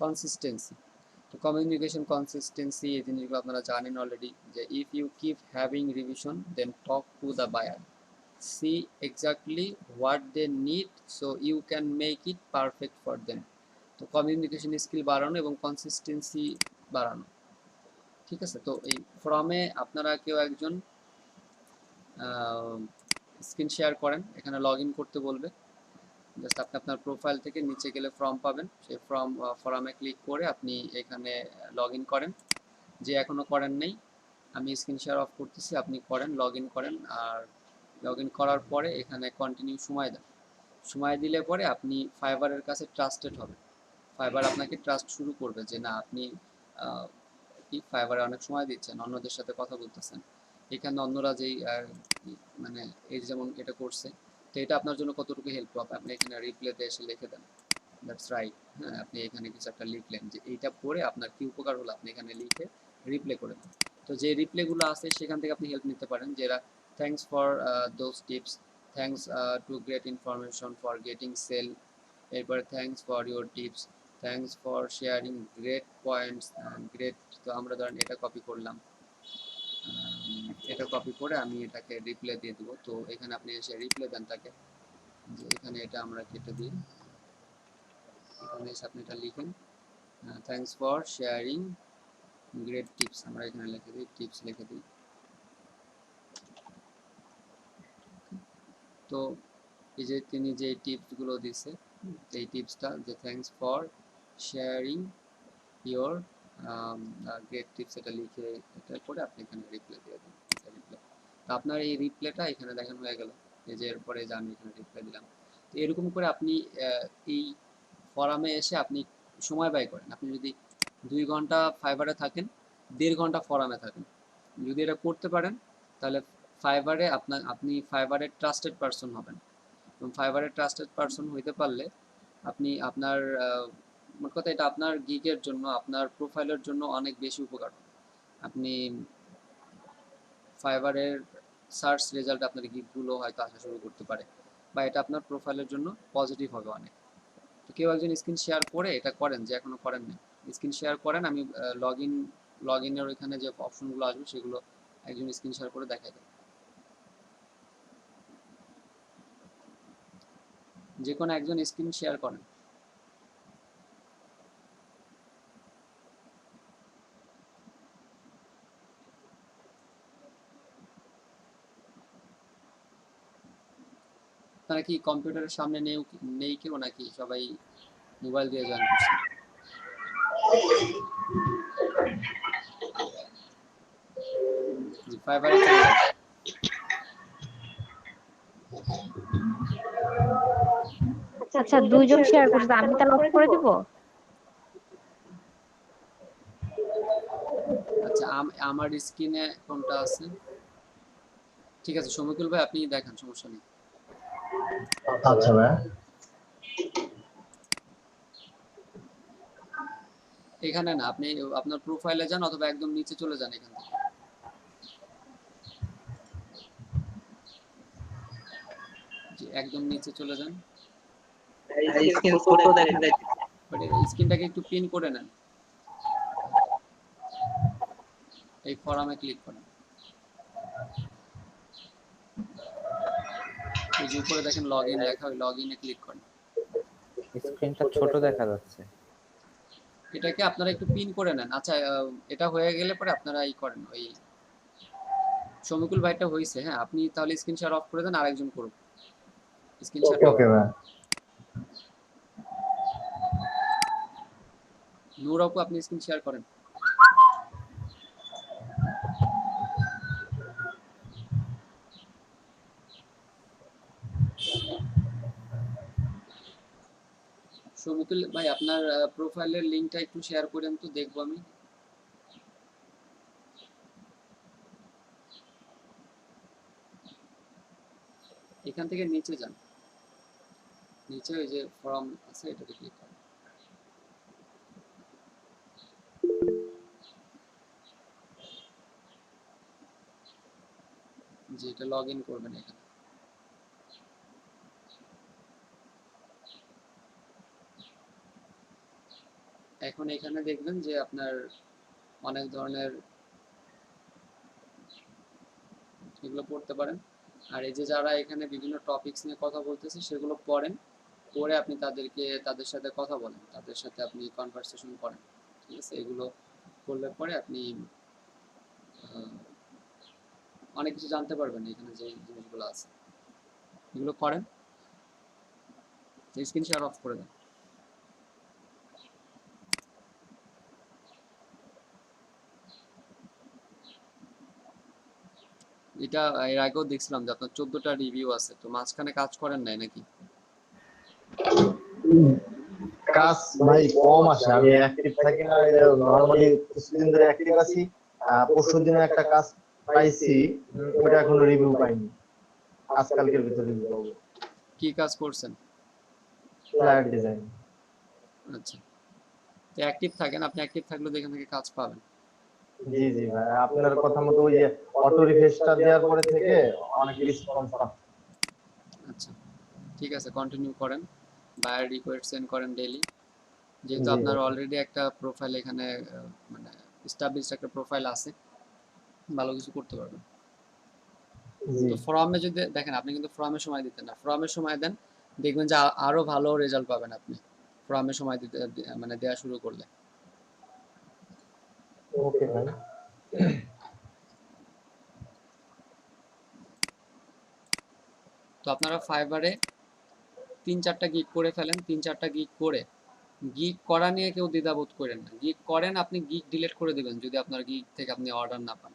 Speaker 1: consistency. তো কমিউনিকেশন কনসিস্টেন্সি এই জিনিসগুলো আপনারা জানেন অলরেডি, যে if you keep having revision then talk to the buyer, see exactly what they need so you can make it perfect for them। তো communication skill বাড়ানো এবং consistency বাড়ানো, ঠিক আছে? তো এই ফর্মে আপনারা কেউ একজন স্ক্রিন শেয়ার করেন, এখানে লগ ইন করতে বলবে। জাস্ট আপনি আপনার প্রোফাইল থেকে নিচে গেলে ফর্ম পাবেন, সেই ফর্মে ক্লিক করে আপনি এখানে লগ ইন করেন। যে এখনো করেন নাই, আমি স্ক্রিন শেয়ার অফ করতেছি, আপনি করেন, লগ ইন করেন। আর লগ ইন করার পরে এখানে কন্টিনিউ সময় দেন। সময় দিলে পরে আপনি ফাইবারের কাছে ট্রাস্টেড হবেন। ফাইবার আপনাকে ট্রাস্ট শুরু করবে যে না, আপনি কি ফাইবারে অনেক সময় দিচ্ছেন, অন্যদের সাথে কথা বলতেছেন। এখানে অন্যরা যেই মানে এই যেমন এটা করছে, তো এটা আপনার জন্য কতটুকু হেল্প হবে, আপনি এখানে রিপ্লেতে এসে লিখে দেন, দ্যাটস রাইট। হ্যাঁ, আপনি এখানে কিছু একটা লিখলেন যে এইটা পড়ে আপনার কি উপকার হলো, আপনি এখানে লিখে রিপ্লে করে দেন। তো যে রিপ্লেগুলো আছে সেখান থেকে আপনি হেল্প নিতে পারেন, যারা Thanks for those tips. Thanks to great information for getting sale. এরপর thanks for your tips, thanks for sharing great points great. তো আমরা ধরেন এটা কপি করলাম, এটা কপি করে আমি এটাকে রিপ্লাই দিয়ে দেবো। তো এখানে আপনি এসে রিপ্লাই দেন তাকে, যে এখানে এটা আমরা কেটে দিই, এখানে এসে আপনি এটা লিখেন thanks for sharing great tips, আমরা এখানে লিখে দিই টিপস লিখে দিই। তো এই যে তিনি যে টিপসগুলো দিছে, এই টিপসটা যে thanks for sharing your great tips, এটা লিখে এটা করে আপনি এখানে রিপ্লাই দিয়ে দেন। রিপ্লাই, তো আপনার এই রিপ্লাইটা এখানে দেখানো হয়ে গেল, এই যে এরপরে যে আমি এখানে রিপ্লাই দিলাম। তো এরকম করে আপনি এই ফরামে এসে আপনি সময় ব্যয় করেন। আপনি যদি 2 ঘন্টা ফাইবারে থাকেন, 1.5 ঘন্টা ফরামে থাকেন, যদি এটা করতে পারেন তাহলে ফাইবারে আপনি ফাইবারের ট্রাস্টেড পারসন হবেন। এবং ফাইবারের ট্রাস্টেড পারসন হইতে পারলে আপনি আপনার মোট কথা এটা আপনার গিগের জন্য, আপনার প্রোফাইলের জন্য অনেক বেশি উপকার হবে। আপনি ফাইবারের সার্চ রেজাল্ট আপনার গিগগুলো হয়তো আসা শুরু করতে পারে, বা এটা আপনার প্রোফাইলের জন্য পজিটিভ হবে অনেক। তো কেউ একজন স্ক্রিন শেয়ার করে এটা করেন, যে এখনো করেন না স্ক্রিন শেয়ার করেন, আমি লগ ইনের ওইখানে যে অপশনগুলো আসবে সেগুলো একজন স্ক্রিন শেয়ার করে দেখাই দেয়। যে কোনো একজন স্ক্রিন শেয়ার করেন। আপনারা কি কম্পিউটারের সামনে নেই কেউ, নাকি সবাই মোবাইল দিয়ে জয়েন করছে? জি, ফাইবারে চলে যান।
Speaker 2: আচ্ছা, 2 জন শেয়ার করছে, আমি তাহলে অফ করে দিব?
Speaker 1: আচ্ছা, আমার স্ক্রিনে কোনটা আছে? ঠিক আছে, সমীকুল ভাই আপনি দেখান, সমস্যা নেই।
Speaker 8: আচ্ছা ভাই,
Speaker 1: এখানে না, আপনি আপনার প্রোফাইলে যান অথবা একদম নিচে চলে যান এখান থেকে। জি, একদম নিচে চলে যান।
Speaker 9: স্ক্রিন ছোট দেখা যায়।
Speaker 1: বাট স্ক্রিনটাকে একটু পিন করে নেন, এই ফরামে ক্লিক করেন। এই যে উপরে দেখেন লগ ইন লেখা, ওই লগ ইনে ক্লিক করেন।
Speaker 5: স্ক্রিনটা ছোট দেখা যাচ্ছে।
Speaker 1: এটাকে আপনারা একটু পিন করে নেন। আচ্ছা, এটা হয়ে গেলে পরে আপনারা এই করেন, ওই সমীকুল ভাইটা হয়েছে, হ্যাঁ আপনি তাহলে স্ক্রিন শেয়ার অফ করে দেন, আরেকজন করুন স্ক্রিন শেয়ার।
Speaker 8: ওকে ভাই।
Speaker 1: নূর আপু আপনি স্ক্রিন শেয়ার করেন। সমীকুল ভাই আপনার প্রোফাইলের লিংকটা একটু শেয়ার করেন তো, দেখবো আমি। এখান থেকে নিচে যান, নিচে ওই যে ফর্ম আছে এটাতে ক্লিক করেন। যে এটা লগ ইন করবেন এখানে। এখন এখানে দেখবেন যে আপনার অনেক ধরনের এগুলো পড়তে পারেন। আর এই যে যারা এখানে বিভিন্ন টপিকস নিয়ে কথা বলতেছে সেগুলো পড়েন, পড়ে আপনি তাদের সাথে কথা বলেন, তাদের সাথে আপনি কনভারসেশন করেন, ঠিক আছে? এগুলো করলে পরে আপনি অনেক কিছু জানতে পারবেন। এখানে যে জিনিসগুলো আছে এগুলো করেন। স্ক্রিন শেয়ার অফ করে দেন। এটা এর আগেও দেখছিলাম যে আপনার 14টা রিভিউ আছে, তো মাঝখানে কাজ করেন নাই নাকি?
Speaker 8: কাজ ভাই কম আসে, আমি অ্যাক্টিভ থাকি না। নরমালি কিছুদিন ধরে অ্যাক্টিভ আছি। পরশুদিন একটা কাজ পাইছি, ওটা এখনো রিভিউ পাইনি। আজকালকের ভিতরে রিভিউ পাবো।
Speaker 1: কি কাজ করছেন?
Speaker 8: Flyer design.
Speaker 1: আচ্ছা, তো অ্যাক্টিভ থাকেন, আপনি অ্যাক্টিভ থাকলে তো এখান থেকে কাজ পাবেন।
Speaker 8: জি জি ভাই, আপনার কথা মতো ওই যে অটো রিফ্রেশটা দেওয়ার পরে থেকে অনেক রেসপন্স পাচ্ছি।
Speaker 1: আচ্ছা, ঠিক আছে, কন্টিনিউ করেন, বায়ার রিকোয়েস্ট সেন্ড করেন ডেইলি। যেহেতু
Speaker 8: জি
Speaker 1: আপনার
Speaker 8: ভাই।
Speaker 1: অলরেডি একটা প্রোফাইল এখানে মানে এস্টাবলিশড একটা প্রোফাইল আছে, ভালো কিছু করতে পারবেন।
Speaker 8: জি
Speaker 1: তো ফর্মে যদি দেখেন, আপনি কিন্তু ফর্মে সময় দিতেন না, ফর্মে সময় দেন, দেখবেন যে আরো ভালো রেজাল্ট পাবেন আপনি ফর্মে সময় দিতে মানে দেওয়া শুরু করলে।
Speaker 8: ওকে ভাই।
Speaker 1: তো আপনারা ফাইবারে 3-4টা গিগ করে ফেলেন, 3-4টা গিগ করে, গিগ করা নিয়ে কেউ দ্বিধাবোধ করেন না, গিগ করেন, আপনি গিগ ডিলিট করে দিবেন যদি আপনার গিগ থেকে আপনি অর্ডার না পান।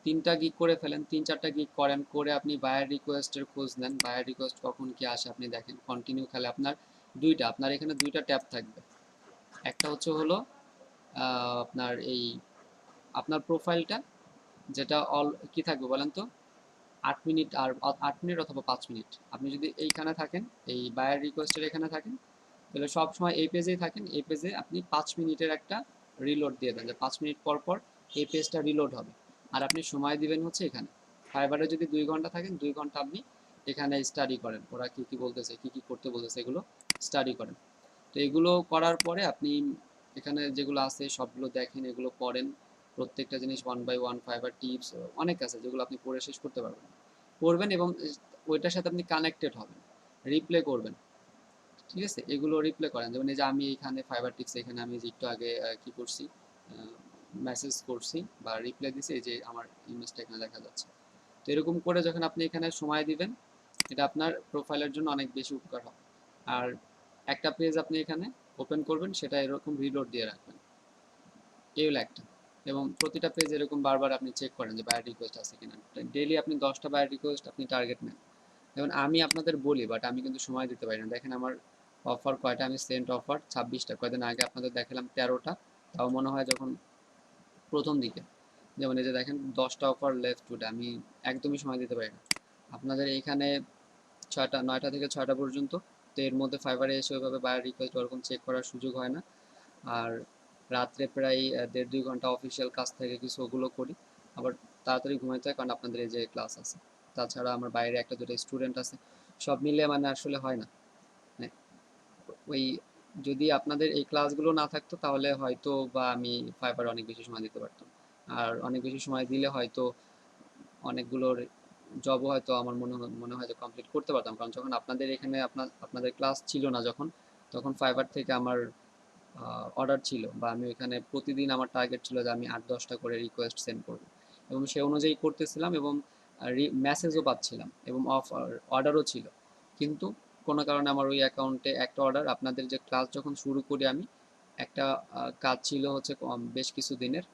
Speaker 1: 3টা গিগ করে ফেলেন, 3-4টা গিগ করেন, করে আপনি বায়ার রিকোয়েস্টের খোঁজ নেন, বায়ার রিকোয়েস্ট কখন কি আসে আপনি দেখেন, কন্টিনিউ খেলে আপনার আপনার এখানে 2টা ট্যাব থাকবে। একটা হচ্ছে হলো আপনার এই আপনার প্রোফাইলটা, যেটা কি থাকবে বলেন তো, 8 মিনিট, আর 8 মিনিট অথবা 5 মিনিট। আপনি যদি এইখানে থাকেন, এই বায়ার রিকোয়েস্টের এখানে থাকেন, তাহলে সব সময় এই পেজেই থাকেন, এই পেজে আপনি 5 মিনিটের একটা রিলোড দিয়ে দেন, যে 5 মিনিট পর পর এই পেজটা রিলোড হবে। আর আপনি সময় দিবেন হচ্ছে এখানে। ফাইবারে যদি 2 ঘন্টা থাকেন, 2 ঘন্টা আপনি এখানে স্টাডি করেন, ওরা কি কি বলতেছে, কি কি করতে বলতেছে, এগুলো স্টাডি করেন। তো এগুলো করার পরে আপনি এখানে যেগুলো আছে সবগুলো দেখেন, এগুলো পড়েন, প্রত্যেকটা জিনিস 1 বাই 1 ফাইবার টিপস অনেক আছে যেগুলো আপনি পড়ে শেষ করতে পারবেন, পড়বেন, এবং ওইটার সাথে আপনি কানেক্টেড হবেন, রিপ্লে করবেন। ঠিক আছে, এগুলো রিপ্লে করেন, যেমন এই যে আমি এখানে ফাইবার টিপস, এখানে আমি যে একটু আগে কি করছি, মেসেজ করছি বা রিপ্লে দিছি, এই যে আমার ইমেজটা এখানে দেখা যাচ্ছে। তো এরকম করে যখন আপনি এখানে সময় দিবেন, এটা আপনার প্রোফাইলের জন্য অনেক বেশি উপকার হবে। আর একটা পেজ আপনি এখানে ওপেন করবেন, সেটা এরকম রিলোড দিয়ে রাখবেন, এই হলো একটা। এবং প্রতিটা পেজ এরকম বারবার আপনি চেক করেন যে বায়ার রিকোয়েস্ট আছে কিনা। ডেইলি আপনি 10টা বায়ার রিকোয়েস্ট আপনি টার্গেট নেন। যেমন আমি আপনাদের বলি, বাট আমি কিন্তু সময় দিতে পারি না। দেখেন আমার অফার কয়টা, আমি সেন্ট অফার 26টা, কয়দিন আগে আপনাদের দেখালাম 13টা, তাও মনে হয় যখন প্রথম দিকে। যেমন এই যে দেখেন 10টা অফার লেফট টুডে, আমি একদমই সময় দিতে পারি না। আপনাদের এইখানে 9টা থেকে 6টা পর্যন্ত, তো এর মধ্যে ফাইবারে এসে ওইভাবে বায়ার রিকোয়েস্ট ওরকম চেক করার সুযোগ হয় না। আর রাত্রে প্রায় 1.5-2 ঘন্টা অফিসিয়াল কাজ থেকে কিছু ওগুলো করি, আবার তাড়াতাড়ি ঘুমাইতে হয়, কারণ আপনাদের এই যে ক্লাস আছে। তাছাড়া আমার বাইরে 1-2টা স্টুডেন্ট আছে, সব মিলিয়ে মানে আসলে হয় না। মানে ওই যদি আপনাদের এই ক্লাসগুলো না থাকতো তাহলে হয়তো বা আমি ফাইবার অনেক বেশি সময় দিতে পারতাম। আর অনেক বেশি সময় দিলে হয়তো অনেকগুলোর জবও হয়তো আমার মনে হয় যে কমপ্লিট করতে পারতাম, কারণ যখন আপনাদের এখানে আপনাদের ক্লাস ছিল না যখন, তখন ফাইবার থেকে আমার অর্ডার ছিল, বা আমি এখানে প্রতিদিন আমার টার্গেট ছিল যে আমি 8-10টা করে রিকোয়েস্ট সেন্ড করব, এবং সে অনুযায়ী করতেছিলাম, এবং মেসেজও পাচ্ছিলাম, এবং অর্ডারও ছিল। কিন্তু কোনো কারণে আমার ওই অ্যাকাউন্টে একটা অর্ডার, আপনাদের যে ক্লাস যখন শুরু করি আমি, একটা কাজ ছিল হচ্ছে বেশ কিছু দিনের,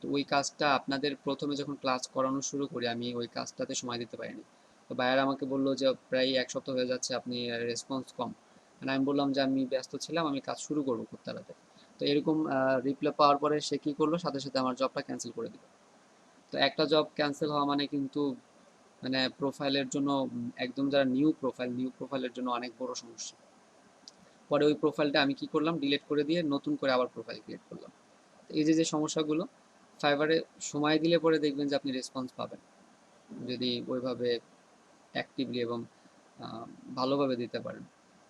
Speaker 1: তো ওই কাজটা আপনাদের প্রথমে যখন ক্লাস করানো শুরু করি আমি ওই কাজটাতে সময় দিতে পারিনি। তো বায়ার আমাকে বললো যে প্রায় 1 সপ্তাহ হয়ে যাচ্ছে, আপনি রেসপন্স কম। মানে আমি বললাম যে আমি ব্যস্ত ছিলাম, আমি কাজ শুরু করবো খুব তাড়াতাড়ি। তো এরকম রিপ্লাই পাওয়ার পরে সে কি করলো, সাথে সাথে আমার জবটা ক্যান্সেল করে দিল। তো একটা জব ক্যান্সেল হওয়া মানে কিন্তু মানে প্রোফাইলের জন্য, একদম যারা নিউ প্রোফাইলের জন্য অনেক বড় সমস্যা। পরে ওই প্রোফাইলটা আমি কি করলাম, ডিলিট করে দিয়ে নতুন করে আবার প্রোফাইল ক্রিয়েট করলাম। তো এই যে যে সমস্যাগুলো, ফাইবারে সময় দিলে পরে দেখবেন যে আপনি রেসপন্স পাবেন, যদি ওইভাবে অ্যাক্টিভলি এবং ভালোভাবে দিতে পারেন,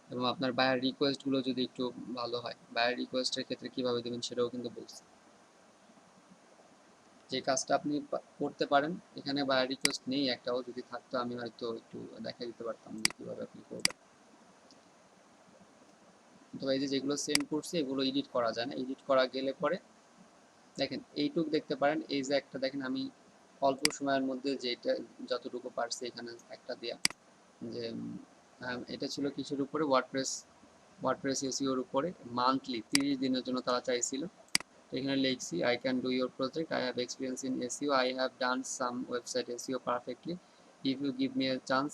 Speaker 1: এবং আপনার বায়ার রিকোয়েস্টগুলো যদি একটু ভালো হয়। বায়ার রিকোয়েস্টের ক্ষেত্রে কীভাবে দেবেন সেটাও কিন্তু বলছি। যে কাজটা আপনি করতে পারেন, এখানে বায়ার রিকোয়েস্ট নেই একটাও, যদি থাকতো আমি হয়তো একটু দেখাই দিতে পারতাম যে কীভাবে আপনি করবেন। তো এই যে যেগুলো সেন্ড করছি এগুলো এডিট করা যায় না, এডিট করা গেলে পরে দেখেন এইটুক দেখতে পারেন, এই যে একটা দেখেন আমি অল্প সময়ের মধ্যে যেটা যতটুকু পারছি এখানে একটা দেয়া, যে এটা ছিল কিসের উপরে, ওয়ার্ডপ্রেস এসইওর উপরে, মান্থলি 30 দিনের জন্য তারা চাইছিল। এখানে লিখছি I can do your project, I have experience in SEO, I have done some website SEO perfectly, if you give me a chance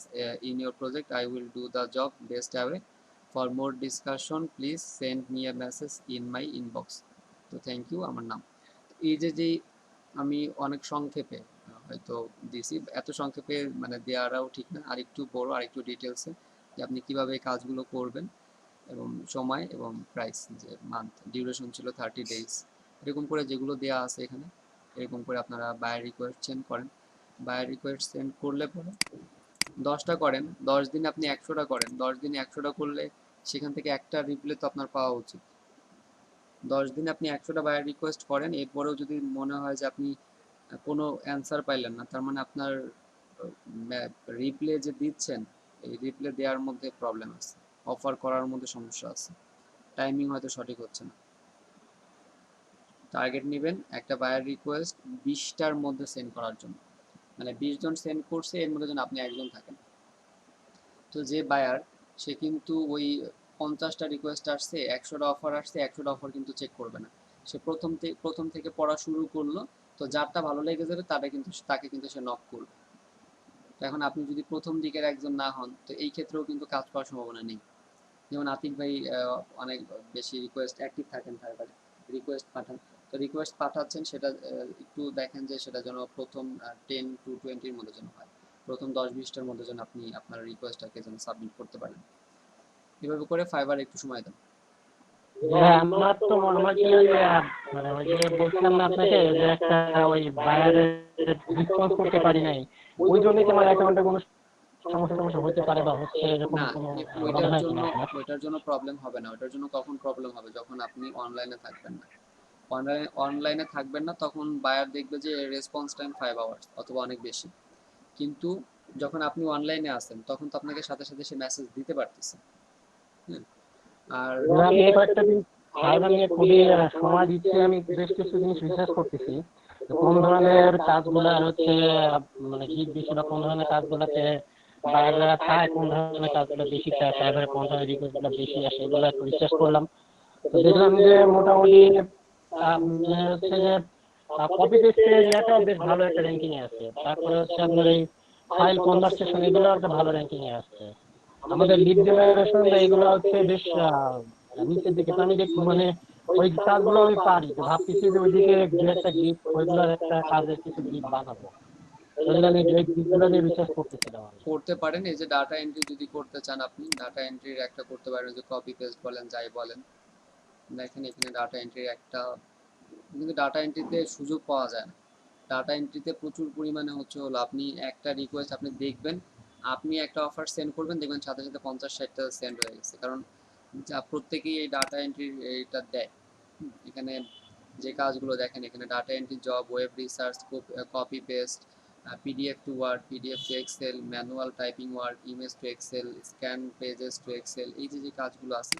Speaker 1: in your project I will do the job best away, for more discussion please send me a message in my inbox. তো thank you, আমার নাম। এই যে যে আমি অনেক সংক্ষেপে হয়তো দিছি, এত সংক্ষেপে মানে দেওয়াটাও ঠিক না, আর একটু বড়, আর একটু ডিটেলসে, যে আপনি কিভাবে এই কাজগুলো করবেন, এবং সময় এবং প্রাইস, যে মান্থ ডিউরেশন ছিল 30 days, এরকম করে যেগুলো দেওয়া আছে এখানে, এরকম করে আপনারা বায়ার রিকোয়েস্ট সেন্ড করেন। বায়ার রিকোয়েস্ট সেন্ড করলে পরে 10টা করেন, 10 দিনে আপনি 100টা করেন, 10 দিনে 100টা করলে সেখান থেকে একটা রিপ্লে তো আপনার পাওয়া উচিত। 10 দিনে আপনি 100টা বায়ার রিকোয়েস্ট করেন, এরপরেও যদি মনে হয় যে আপনি কোনো অ্যান্সার পাইলেন না, তার মানে আপনার রিপ্লে যে দিচ্ছেন এই রিপ্লে দেওয়ার মধ্যে প্রবলেম আছে, অফার করার মধ্যে সমস্যা আছে, টাইমিং হয়তো সঠিক হচ্ছে না। টার্গেট নেবেন একটা বায়ার রিকোয়েস্ট 20টার মধ্যে সেন্ড করার জন্য, মানে 20 জন সেন্ড করছে এর মধ্যে যেন আপনি একজন থাকেন। তো যে বায়ার সে কিন্তু ওই 50টা রিকোয়েস্ট আসছে, 100টা অফার আসছে, 100টা অফার কিন্তু চেক করবে না। সে প্রথম থেকে পড়া শুরু করলো, তো যারটা ভালো লেগে যাবে তাকে কিন্তু সে নক করবে। তো এখন আপনি যদি প্রথম দিকের একজন না হন, তো এই ক্ষেত্রেও কিন্তু কাজ পাওয়ার সম্ভাবনা নেই। যেমন আতিক ভাই অনেক বেশি রিকোয়েস্ট অ্যাক্টিভ থাকেন, তারপরে রিকোয়েস্ট পাঠান। তো রিকোয়েস্ট পাঠাচ্ছেন সেটা একটু দেখেন যে সেটা যেন প্রথম 10 to 20-র মধ্যে যেন হয়, প্রথম 10-20টার মধ্যে যেন আপনি আপনার রিকোয়েস্টটাকে যেন সাবমিট করতে পারেন। এভাবে করে ফাইবার একটু সময় দেন।
Speaker 3: হ্যাঁ, আমার তো আমাকে মানে ওই যে বলছিলাম না আপনাকে যে একটা ওই বায়ারের রেসপন্স করতে পারি নাই, ওই জন্যই কি আমার অ্যাকাউন্টে কোনো সমস্যা হতে পারে বা হচ্ছে এরকম
Speaker 1: না,
Speaker 3: কোনো মনে
Speaker 1: ওইটার
Speaker 3: হয়
Speaker 1: জন্য
Speaker 3: কিনা আপনার?
Speaker 1: ওইটার জন্য প্রবলেম হবে না। ওইটার জন্য কখন প্রবলেম হবে, যখন আপনি অনলাইনে থাকবেন না। অনলাইনে থাকবেন না, তখন বায়ার দেখবে যে রেসপন্স টাইম 5 আওয়ার্স অথবা অনেক বেশি। কিন্তু যখন আপনি অনলাইনে আছেন তখন তো আপনাকে সাথে সাথে সে মেসেজ দিতে পারতেছে। হ্যাঁ, আর
Speaker 3: আমি এই কয়েকটা দিন ফাইবার নিয়ে খুবই সময় দিচ্ছি, আমি বেশ কিছু জিনিস রিসার্চ করতেছি কোন ধরনের কাজগুলা হচ্ছে মানে হিট বেশি বা কোন ধরনের কাজগুলাতে বায়াররা চায়, কোন ধরনের কাজগুলো বেশি চায়, ফাইবারে কোন ধরনের রিকোয়েস্টগুলো বেশি আসে, এগুলো একটু রিসার্চ করলাম। তো দেখলাম যে মোটামুটি হচ্ছে যে কপি পেস্টের ইয়েটাও বেশ ভালো একটা র্যাঙ্কিং এ আছে। তারপরে হচ্ছে আপনার এই ফাইল কনভার্সেশন এগুলো একটা ভালো র্যাঙ্কিং এ আছে। আমাদের লিড জেনারেশন এগুলো হচ্ছে বেশ নিচের দিকে। তো আমি দেখি মানে ওই কাজগুলো আমি পারি, তো ভাবতেছি যে ওইদিকে দু একটা গিগ ওইগুলোর একটা কাজের কিছু গিগ বানাবো। ওইগুলো আমি গিগগুলো নিয়ে রিসার্চ করতেছিলাম আমি।
Speaker 1: করতে পারেন। এই যে ডাটা এন্ট্রি যদি করতে চান, আপনি ডাটা এন্ট্রির একটা করতে পারেন, যে কপি পেস্ট বলেন যাই বলেন। দেখেন এখানে ডাটা এন্ট্রির একটা, কিন্তু ডাটা এন্ট্রিতে সুযোগ পাওয়া যায় না। ডাটা এন্ট্রিতে প্রচুর পরিমাণে হচ্ছে হলো আপনি একটা রিকোয়েস্ট আপনি দেখবেন, আপনি একটা অফার সেন্ড করবেন, দেখবেন সাথে সাথে 50-60টা সেন্ড হয়ে গেছে, কারণ যা প্রত্যেকেই এই ডাটা এন্ট্রির এইটা দেয়। এখানে যে কাজগুলো দেখেন, এখানে data entry job, web research, copy paste, PDF to Word, PDF to Excel, manual typing work, image to Excel, scan pages to Excel, এই যে যে কাজগুলো আছে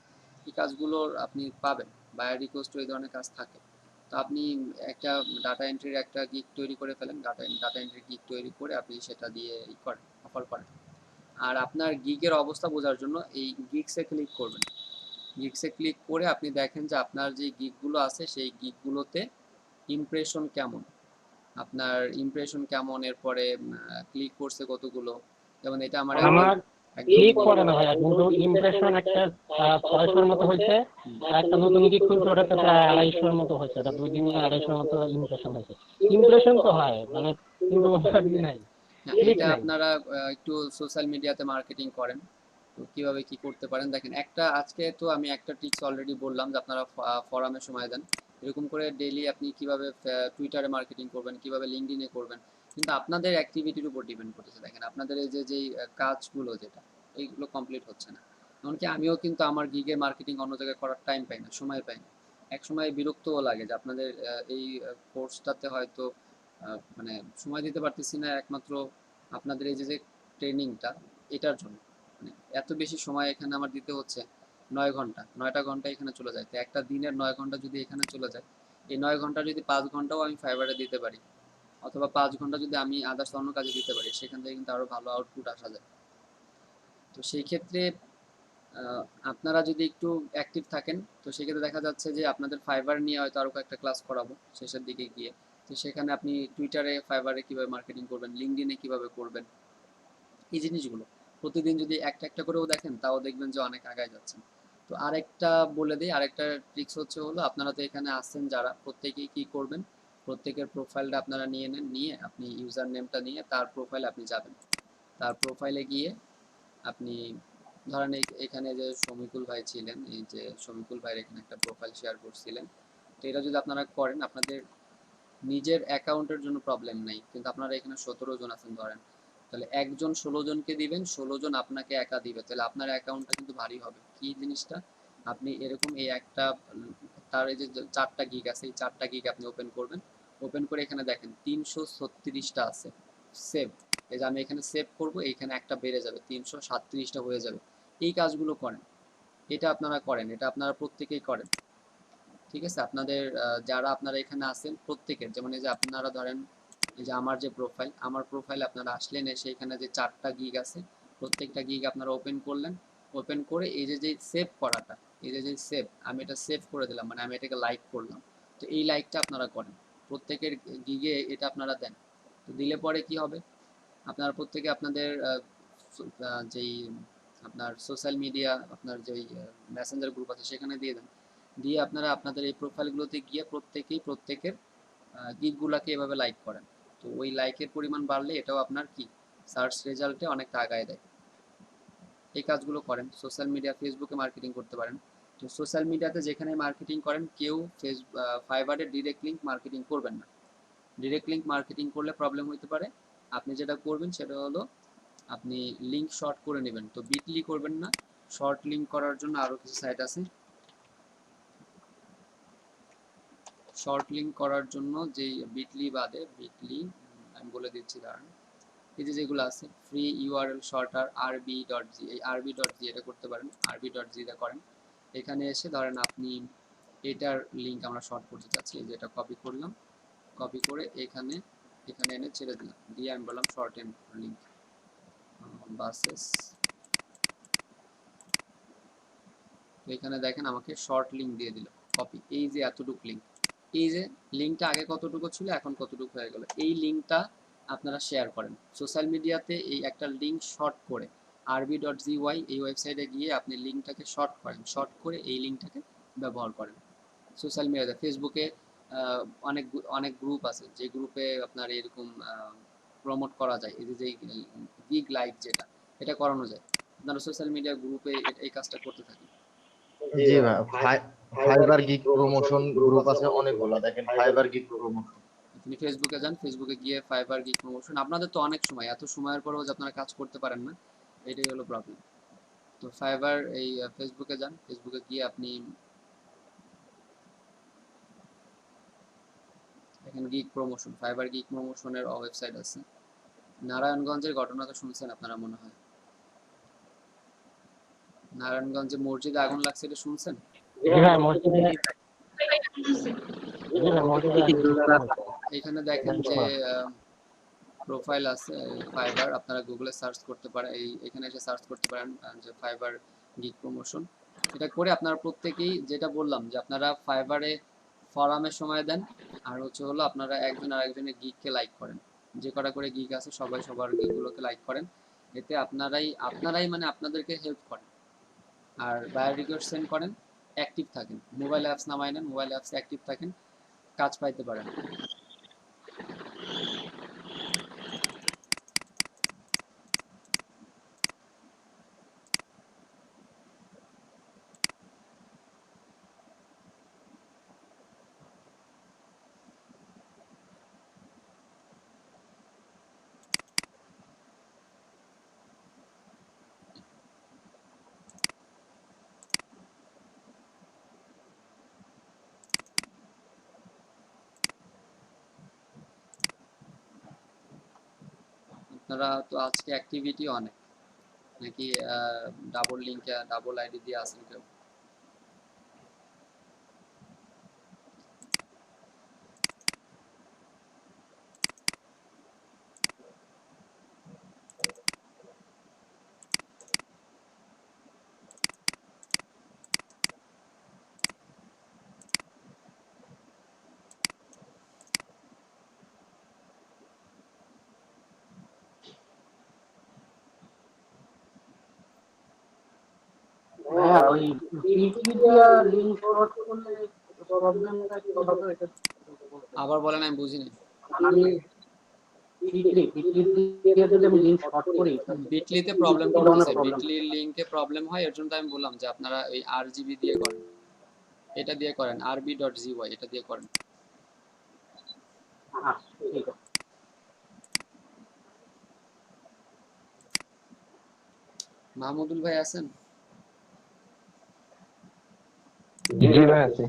Speaker 1: এই কাজগুলোর আপনি পাবেন। বায়ার রিকোয়েস্ট এই ধরনের কাজ থাকে। তো আপনি একটা ডাটা এন্ট্রির একটা গিগ তৈরি করে ফেলেন, ডাটা এন্ট্রি গিগ তৈরি করে আপনি সেটা দিয়ে করেন, অফার করেন। আর আপনার গিগের অবস্থা বোঝার জন্য এই গিগসে ক্লিক করবেন। গিগসে ক্লিক করে আপনি দেখেন যে আপনার যে গিগগুলো আছে সেই গিগগুলোতে ইমপ্রেশন কেমন, আপনার ইমপ্রেশন কেমন, এরপরে ক্লিক করছে কতগুলো। যেমন এটা আমার
Speaker 3: আমার
Speaker 1: একদম
Speaker 3: ক্লিক করে না ভাইয়া, কিন্তু ইমপ্রেশন একটা 600-র মতো হয়েছে। আর একটা নতুন গিগ খুলছে, ওটাতে প্রায় 250-র মতো হয়েছে। এটা 2 দিনে 250-র মতো ইমপ্রেশন হয়েছে। ইমপ্রেশন তো হয় মানে, কিন্তু নাই, ক্লিক
Speaker 1: এটা
Speaker 3: নাই।
Speaker 1: আপনারা একটু সোশ্যাল মিডিয়াতে মার্কেটিং করেন। তো কিভাবে কি করতে পারেন দেখেন, একটা আজকে তো আমি একটা টিপস অলরেডি বললাম যে আপনারা ফোরামে সময় দেন। এরকম করে ডেইলি আপনি কিভাবে টুইটারে মার্কেটিং করবেন, কিভাবে লিঙ্কডইনে করবেন, কিন্তু আপনাদের অ্যাক্টিভিটির উপর ডিপেন্ড করতেছে। দেখেন আপনাদের এই যে যেই কাজগুলো যেটা এইগুলো কমপ্লিট হচ্ছে না। এমনকি আমিও কিন্তু আমার গিগের মার্কেটিং অন্য জায়গায় করার টাইম পাই না, সময় পাই না। এক সময় বিরক্তও লাগে যে আপনাদের এই কোর্সটাতে হয়তো মানে সময় দিতে পারতেছি না, একমাত্র আপনাদের এই যে যে ট্রেনিংটা এটার জন্য। মানে এত বেশি সময় এখানে আমার দিতে হচ্ছে, 9 ঘন্টা, 9টা ঘন্টা এখানে চলে যায়। তো একটা দিনের 9 ঘন্টা যদি এখানে চলে যায়, এই 9 ঘন্টা যদি 5 ঘন্টাও আমি ফাইবারে দিতে পারি, অথবা 5 ঘন্টা যদি আমি আদার্স অন্য কাজে দিতে পারি, সেখান থেকে কিন্তু আরো ভালো আউটপুট আসা যায়। তো সেই ক্ষেত্রে আহ, আপনারা যদি একটু অ্যাক্টিভ থাকেন, তো সেক্ষেত্রে দেখা যাচ্ছে যে আপনাদের ফাইবার নিয়ে হয়তো আরো কয়েকটা ক্লাস করাবো শেষের দিকে গিয়ে। তো সেখানে আপনি টুইটারে ফাইবারে কিভাবে মার্কেটিং করবেন, লিঙ্কডইনে কিভাবে করবেন, এই জিনিসগুলো প্রতিদিন যদি একটা একটা করেও দেখেন, তাও দেখবেন যে অনেক আগায় যাচ্ছেন। তো আরেকটা বলে দিই, আরেকটা ট্রিক্স হচ্ছে হলো, আপনারা তো এখানে আসছেন যারা, প্রত্যেকেই কি করবেন, প্রত্যেকের প্রোফাইলটা আপনারা নিয়ে নেন, নিয়ে আপনি ইউজার নেমটা নিয়ে তার প্রোফাইলে আপনি যাবেন। তার প্রোফাইলে গিয়ে আপনি ধরেন এখানে যে শমিকুল ভাই ছিলেন, এই যে শমিকুল ভাইয়ের এখানে একটা প্রোফাইল শেয়ার করছিলেন। তো এটা যদি আপনারা করেন, আপনাদের নিজের অ্যাকাউন্টের জন্য প্রবলেম নাই, কিন্তু আপনারা এখানে 17 জন আছেন ধরেন, তাহলে একজন 16 জনকে দিবেন, 16 জন আপনাকে একা দিবে, তাহলে আপনার অ্যাকাউন্টটা কিন্তু ভারী হবে। কি জিনিসটা, আপনি এরকম এই একটা তার এই যে 4টা গিগ আছে, এই 4টা গিগ আপনি ওপেন করবেন, ওপেন করে এখানে দেখেন 336টা আছে সেভ, এই যে আমি এখানে সেভ করব, এইখানে একটা বেড়ে যাবে, 337টা হয়ে যাবে। এই কাজগুলো করেন, এটা আপনারা করেন, এটা আপনারা প্রত্যেকেই করেন, ঠিক আছে? আপনাদের যারা আপনারা এখানে আছেন প্রত্যেকের, যেমন এই যে আপনারা ধরেন এই যে আমার যে প্রোফাইল, আমার প্রোফাইলে আপনারা আসলেন, এসে এখানে যে 4টা গিগ আছে, প্রত্যেকটা গিগ আপনারা ওপেন করলেন, ওপেন করে এই যে সেভ করাটা, এই যে সেভ, আমি এটা সেভ করে দিলাম, মানে আমি এটাকে লাইক করলাম, তো এই লাইকটা আপনারা করেন প্রত্যেকের গিগে, এটা আপনারা দেন। তো দিলে পরে কি হবে, আপনারা প্রত্যেকে আপনাদের যেই আপনার সোশ্যাল মিডিয়া, আপনার যেই মেসেঞ্জার গ্রুপ আছে সেখানে দিয়ে দেন, দিয়ে আপনারা আপনাদের এই প্রোফাইলগুলোতে গিয়ে প্রত্যেকেই প্রত্যেকের গিগগুলোকে এভাবে লাইক করেন। তো ওই লাইকের পরিমাণ বাড়লে এটাও আপনার কি সার্চ রেজাল্টে অনেকটা আগায় দেয়। এই কাজগুলো করেন। সোশ্যাল মিডিয়া, ফেসবুকে মার্কেটিং করতে পারেন। তো সোশ্যাল মিডিয়াতে যেখানে মার্কেটিং করেন, কেউ ফাইবারে ডিরেক্ট লিঙ্ক মার্কেটিং করবেন না। ডিরেক্ট লিঙ্ক মার্কেটিং করলে প্রবলেম হতে পারে। আপনি যেটা করবেন সেটা হলো আপনি লিঙ্ক শর্ট করে নেবেন। তো বিটলি করবেন না, শর্ট লিঙ্ক করার জন্য আরও কিছু সাইট আছে। শর্ট লিঙ্ক করার জন্য যেই বিটলি বাদে, বিটলি আমি বলে দিচ্ছি দাঁড়ান, এই যে যেগুলো আছে ফ্রি ইউআরএল শর্টার rb.জি, এই rb.জি এটা করতে পারেন, rb.জি-টা করেন। এখানে এসে ধরেন আপনি এটার লিঙ্ক আমরা শর্ট করতে চাচ্ছি, এই যে এটা কপি করলাম, কপি করে এখানে এনে ছেড়ে দিলাম, দিয়ে আমি বললাম শর্ট এন্ড লিঙ্ক বাসেস। তো এখানে দেখেন আমাকে শর্ট লিঙ্ক দিয়ে দিল, কপি, এই যে এতটুকু লিঙ্ক, এই যে লিঙ্কটা আগে কতটুকু ছিল এখন কতটুকু হয়ে গেল, এই লিঙ্কটা আপনারা শেয়ার করেন সোশ্যাল মিডিয়াতে। এই একটা লিঙ্ক শর্ট করে rb.gy এই ওয়েবসাইটে গিয়ে আপনি লিঙ্কটাকে শর্ট করেন, শর্ট করে এই লিঙ্কটাকে ব্যবহার করেন সোশ্যাল মিডিয়াতে। ফেসবুকে অনেক অনেক গ্রুপ আছে, যে গ্রুপে আপনার এরকম প্রমোট করা যায়, এই যে গিগ লাইভ যেটা, এটা করানো যায়। আপনারা সোশ্যাল মিডিয়া গ্রুপে এই কাজটা করতে থাকেন।
Speaker 8: জি ভাই, ফাইবার গিগ প্রমোশন গ্রুপ আছে অনেকগুলো, দেখেন ফাইবার গিগ প্রমোশন।
Speaker 1: আপনি ফেসবুকে যান, ফেসবুকে গিয়ে ফাইবার গিগ প্রমোশন, আপনাদের তো অনেক সময়, এত সময়ের পরেও যে আপনারা কাজ করতে পারেন না, এটাই হলো প্রবলেম। তো ফাইবার এই ফেসবুকে যান, ফেসবুকে গিয়ে আপনি এখানে গিগ প্রমোশন, ফাইবার গিগ প্রমোশনের ওয়েবসাইট আছে। নারায়ণগঞ্জের ঘটনা তো শুনছেন আপনারা মনে হয়, নারায়ণগঞ্জে মসজিদে আগুন লাগছে, এটা শুনছেন? এখানে দেখেন যে প্রোফাইল আছে ফাইবার, আপনারা গুগলে সার্চ করতে পারেন, এখানে এসে সার্চ করতে পারেন যে ফাইবার গিগ প্রমোশন। এটা করে আপনারা প্রত্যেকেই, যেটা বললাম যে আপনারা ফাইবারে ফরামে সময় দেন, আর হলো আপনারা একজন আরেকজনের গিগকে লাইক করেন, যে কটা করে গিগ আছে সবাই সবার গিগগুলোকে লাইক করেন। এতে আপনারাই মানে আপনাদেরকে হেল্প করেন। আর বায়ো রিকোয়েস্ট সেন্ড করেন, অ্যাক্টিভ থাকেন, মোবাইল অ্যাপস নামায় নেন, মোবাইল অ্যাপসে অ্যাক্টিভ থাকেন, কাজ পাইতে পারেন। আপনারা তো আজকে অ্যাক্টিভিটি অনেক, নাকি ডাবল লিঙ্কে ডাবল আইডি দিয়ে আসেন কেউ?
Speaker 10: ওই উইকিপিডিয়া লিংক শর্ট করলে প্রবলেমটা কি হবে এটা
Speaker 1: আবার বলেন, আমি বুঝিনি।
Speaker 10: আমি
Speaker 1: বিটলিতে প্রবলেম কি হচ্ছে? বিটলির লিংকে প্রবলেম হয়, এর জন্য আমি বললাম যে আপনারা এই আরজিবি দিয়ে করেন, এটা দিয়ে করেন, rb.gy এটা দিয়ে করেন।
Speaker 10: আচ্ছা ঠিক আছে।
Speaker 1: মাহমুদুল ভাই আছেন?
Speaker 4: জি ভাই আছি।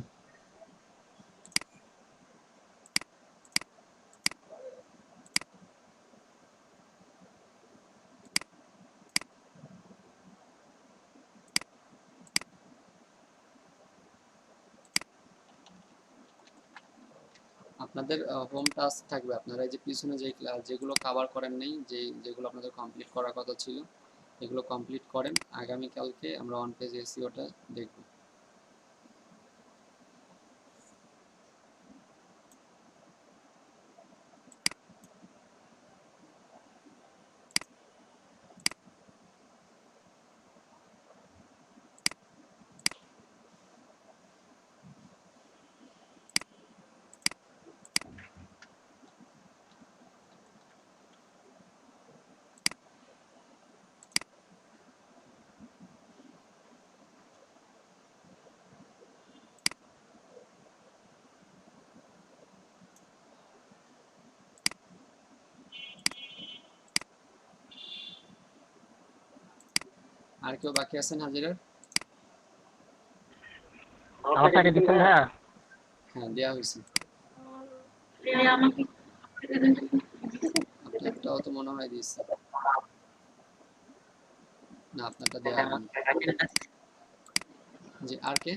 Speaker 1: আপনাদের হোম টাস্ক থাকবে, আপনারা এই যে পিছনে যে যেগুলো কভার করেন নাই, যেগুলো আপনাদের কমপ্লিট করার কথা ছিল এগুলো কমপ্লিট করেন। আগামীকালকে আমরা অন পেজ এসইওটা দেখব। আর কেউ বাকি আছেন হাজিরার?
Speaker 10: আমাকে দিচ্ছেন ভাইয়া?
Speaker 1: হ্যাঁ, দেওয়া হয়েছে। আপনারটাও তো মনে হয় দিয়েছে। না, আপনারটা দেওয়া হয়নি। জি, আর কে?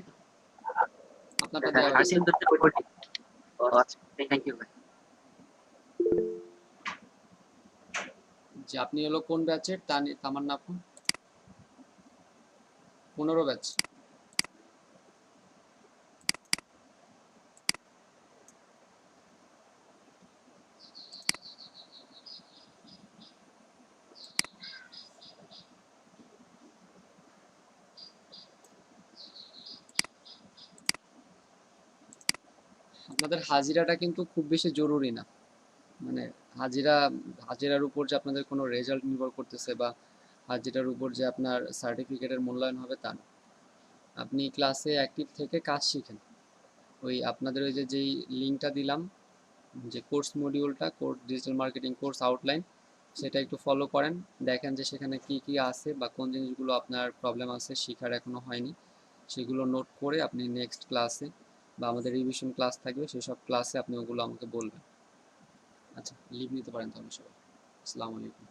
Speaker 1: আপনারটা দেওয়া হয়েছে। জি, আপনি হলো কোন ব্যাচের? তামান্না আপু 15 ব্যাচ। আপনাদের হাজিরাটা কিন্তু খুব বেশি জরুরি না, মানে হাজিরার উপর যে আপনাদের কোনো রেজাল্ট নির্ভর করতেছে বা হাজিরার উপর যে আপনার সার্টিফিকেটের মূল্যায়ন হবে তা না। আপনি ক্লাসে অ্যাক্টিভ থেকে কাজ শিখেন। ওই আপনাদের ওই যে যেই লিঙ্কটা দিলাম, যে কোর্স মডিউলটা, course digital marketing course outline, সেটা একটু ফলো করেন। দেখেন যে সেখানে কি কি আছে বা কোন জিনিসগুলো আপনার প্রবলেম আছে শেখার এখনো হয়নি, সেগুলো নোট করে আপনি নেক্সট ক্লাসে বা আমাদের রিভিশন ক্লাস থাকবে সেসব ক্লাসে আপনি ওগুলো আমাকে বলবেন। আচ্ছা, লিভ নিতে পারেন তাহলে সবাই। আসসালামু আলাইকুম।